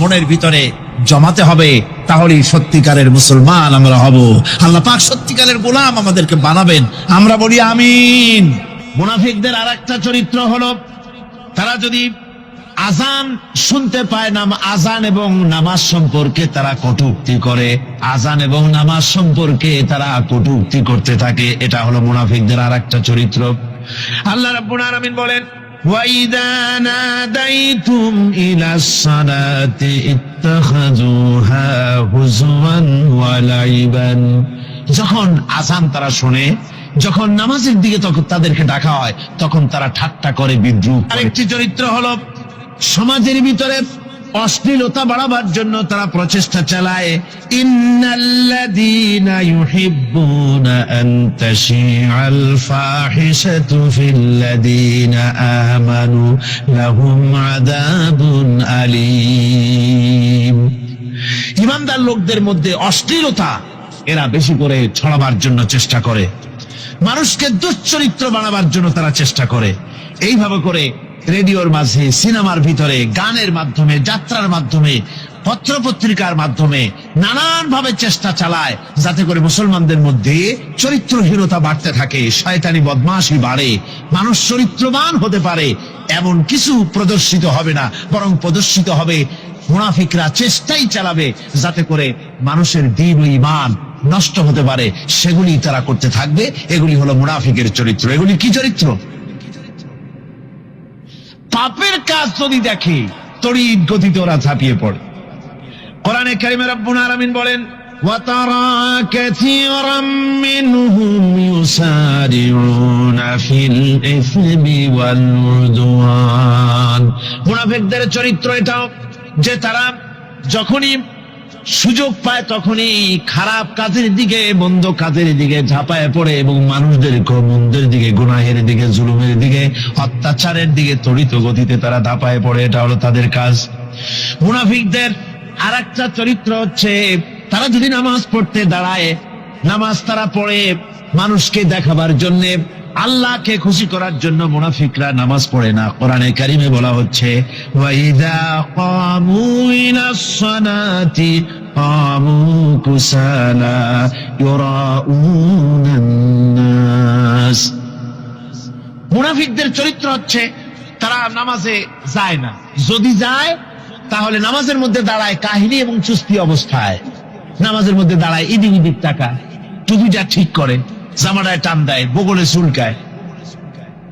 মনের ভিতরে জমাতে হবে, তাহলেই সত্যিকারের মুসলমান আমরা হব। আল্লাহ পাক সত্যিকারের গোলাম আমাদেরকে বানাবেন। আমরা বলি আমিন। মুনাফিকদের আরেকটা চরিত্র হলো, তারা যদি আজান শুনতে পায় না, আজান এবং নামাজ সম্পর্কে তারা কটূক্তি করে, আজান এবং নামাজ সম্পর্কে তারা কটূক্তি করতে থাকে। এটা হলো মুনাফিকদের আরেকটা চরিত্র। আল্লাহ রাব্বুল আলামিন বলেন, وَإِذَا نَادَيْتُمْ إِلَى الصَّلَاةِ اتَّخَذُوهَا هُزُوًا وَلَعِبًا। যখন আযান তারা শুনে যখন নামাজের দিকে তখন তাদেরকে ডাকা হয় তখন তারা ঠাট্টা করে, বিদ্রুপ করে। আরেকটি চরিত্র হলো সমাজের ভিতরে অশ্লীলতা বাড়াবার জন্য তারা প্রচেষ্টা চালায়। ইন্নাল্লাযীনা ইউহিব্বুনা আন তাশিআল ফাহিশাতু ফিল্লাযীনা আমানু লাহুম আযাবুন আলীম। ঈমানদার লোকদের মধ্যে অশ্লীলতা এরা বেশি করে ছড়াবার জন্য চেষ্টা করে, মানুষকে দুশ্চরিত্র বানাবার জন্য তারা চেষ্টা করে। এইভাবে করে রেডিওর মাঝে, সিনেমার ভিতরে, গানের মাধ্যমে, যাত্রার মাধ্যমে, পত্রপত্রিকার মাধ্যমে নানান ভাবে চেষ্টা চালায় যাতে করে মুসলমানদের মধ্যে চরিত্রহীনতা বাড়তে থাকে, শয়তানি বদমাশি বাড়ে, মানুষ চরিত্রবান হতে পারে এমন কিছু প্রদর্শিত হবে না, বরং প্রদর্শিত হবে মুনাফিকরা চেষ্টাই চালাবে যাতে করে মানুষের দ্বীন ও ঈমান নষ্ট হতে পারে, সেগুলি তারা করতে থাকবে। এগুলি হলো মুনাফিকের চরিত্র। এগুলি কি চরিত্র? পাপের কাজ যদি দেখে তড়িৎ গতিতে ওরা ঝাঁপিয়ে পড়ে। কোরআনে কারিমে রব্বুল আলামিন বলেন, ওয়াতারা কাসীরাম মিনহুম ইউসারিউনা ফিল ইসমি ওয়াল উদওয়ান। মুনাফিকদের চরিত্র এটাও যে তারা যখনই সুযোগ পায় তখনই খারাপ কাজের দিকে, মন্দ কাজের দিকে ঝাঁপায় পড়ে এবং মানুষদের মন্দের দিকে, গুনাহের দিকে, জুলুমের দিকে, অত্যাচারের দিকে তড়িৎ গতিতে তারা ধাপায় পড়ে। এটা হলো তাদের কাজ। মুনাফিকদের আরেকটা চরিত্র হচ্ছে তারা যদি নামাজ পড়তে দাঁড়ায়, নামাজ তারা পড়ে মানুষকে দেখাবার জন্যে, আল্লাহকে খুশি করার জন্য মুনাফিকরা নামাজ পড়ে না। কোরআনে কারিমে বলা হচ্ছে, ওয়াইদা কামু ইলাস সালাতি কামু কুসালা ইউরাউনান নাস। মুনাফিকদের চরিত্র হচ্ছে তারা নামাজে যায় না, যদি যায় তাহলে নামাজের মধ্যে দাঁড়ায় কাহিনী এবং চুস্তি অবস্থায়, নামাজের মধ্যে দাঁড়ায় ইদিক ইদিক তাকায়, টুপিটা ঠিক করে, জামাটায় টান দেয়, বগলে চুলকায়,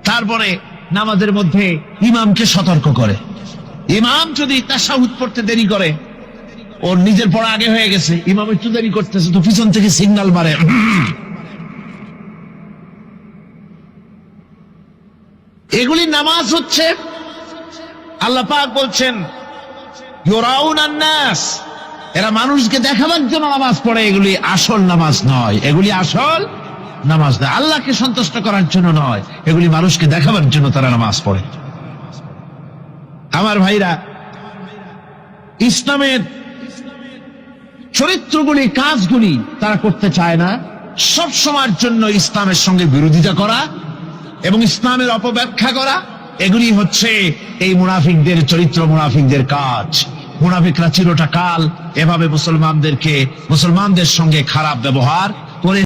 তারপরে নামাজের মধ্যে ইমামকে সতর্ক করে। ইমাম যদি তাশাহুদ পড়তে দেরি করে, ওর নিজের পড়া আগে হয়ে গেছে, ইমাম একটু দেরি করতেছে তো পিছন থেকে সিগন্যাল মারে। এগুলি নামাজ হচ্ছে, আল্লাহ পাক বলছেন ইউরাউনান নাস, এরা মানুষকে দেখাবার জন্য নামাজ পড়ে, এগুলি আসল নামাজ নয়, এগুলি আসল নামাজ নয়, আল্লাহকে সন্তুষ্ট করার জন্য নয়, এগুলি মানুষকে দেখাবার জন্য তারা নামাজ পড়ে। আমার ভাইরা, ইসলামের চরিত্রগুলি, কাজগুলি তারা করতে চায় না। সব সময়ের জন্য ইসলামের সঙ্গে বিরোধিতা করা এবং ইসলামের অপব্যাখ্যা করা, এগুলি হচ্ছে এই মুনাফিকদের চরিত্র, মুনাফিকদের কাজ। মুনাফিকরা চিরটা কাল এভাবে মুসলমানদের সঙ্গে খারাপ ব্যবহার করে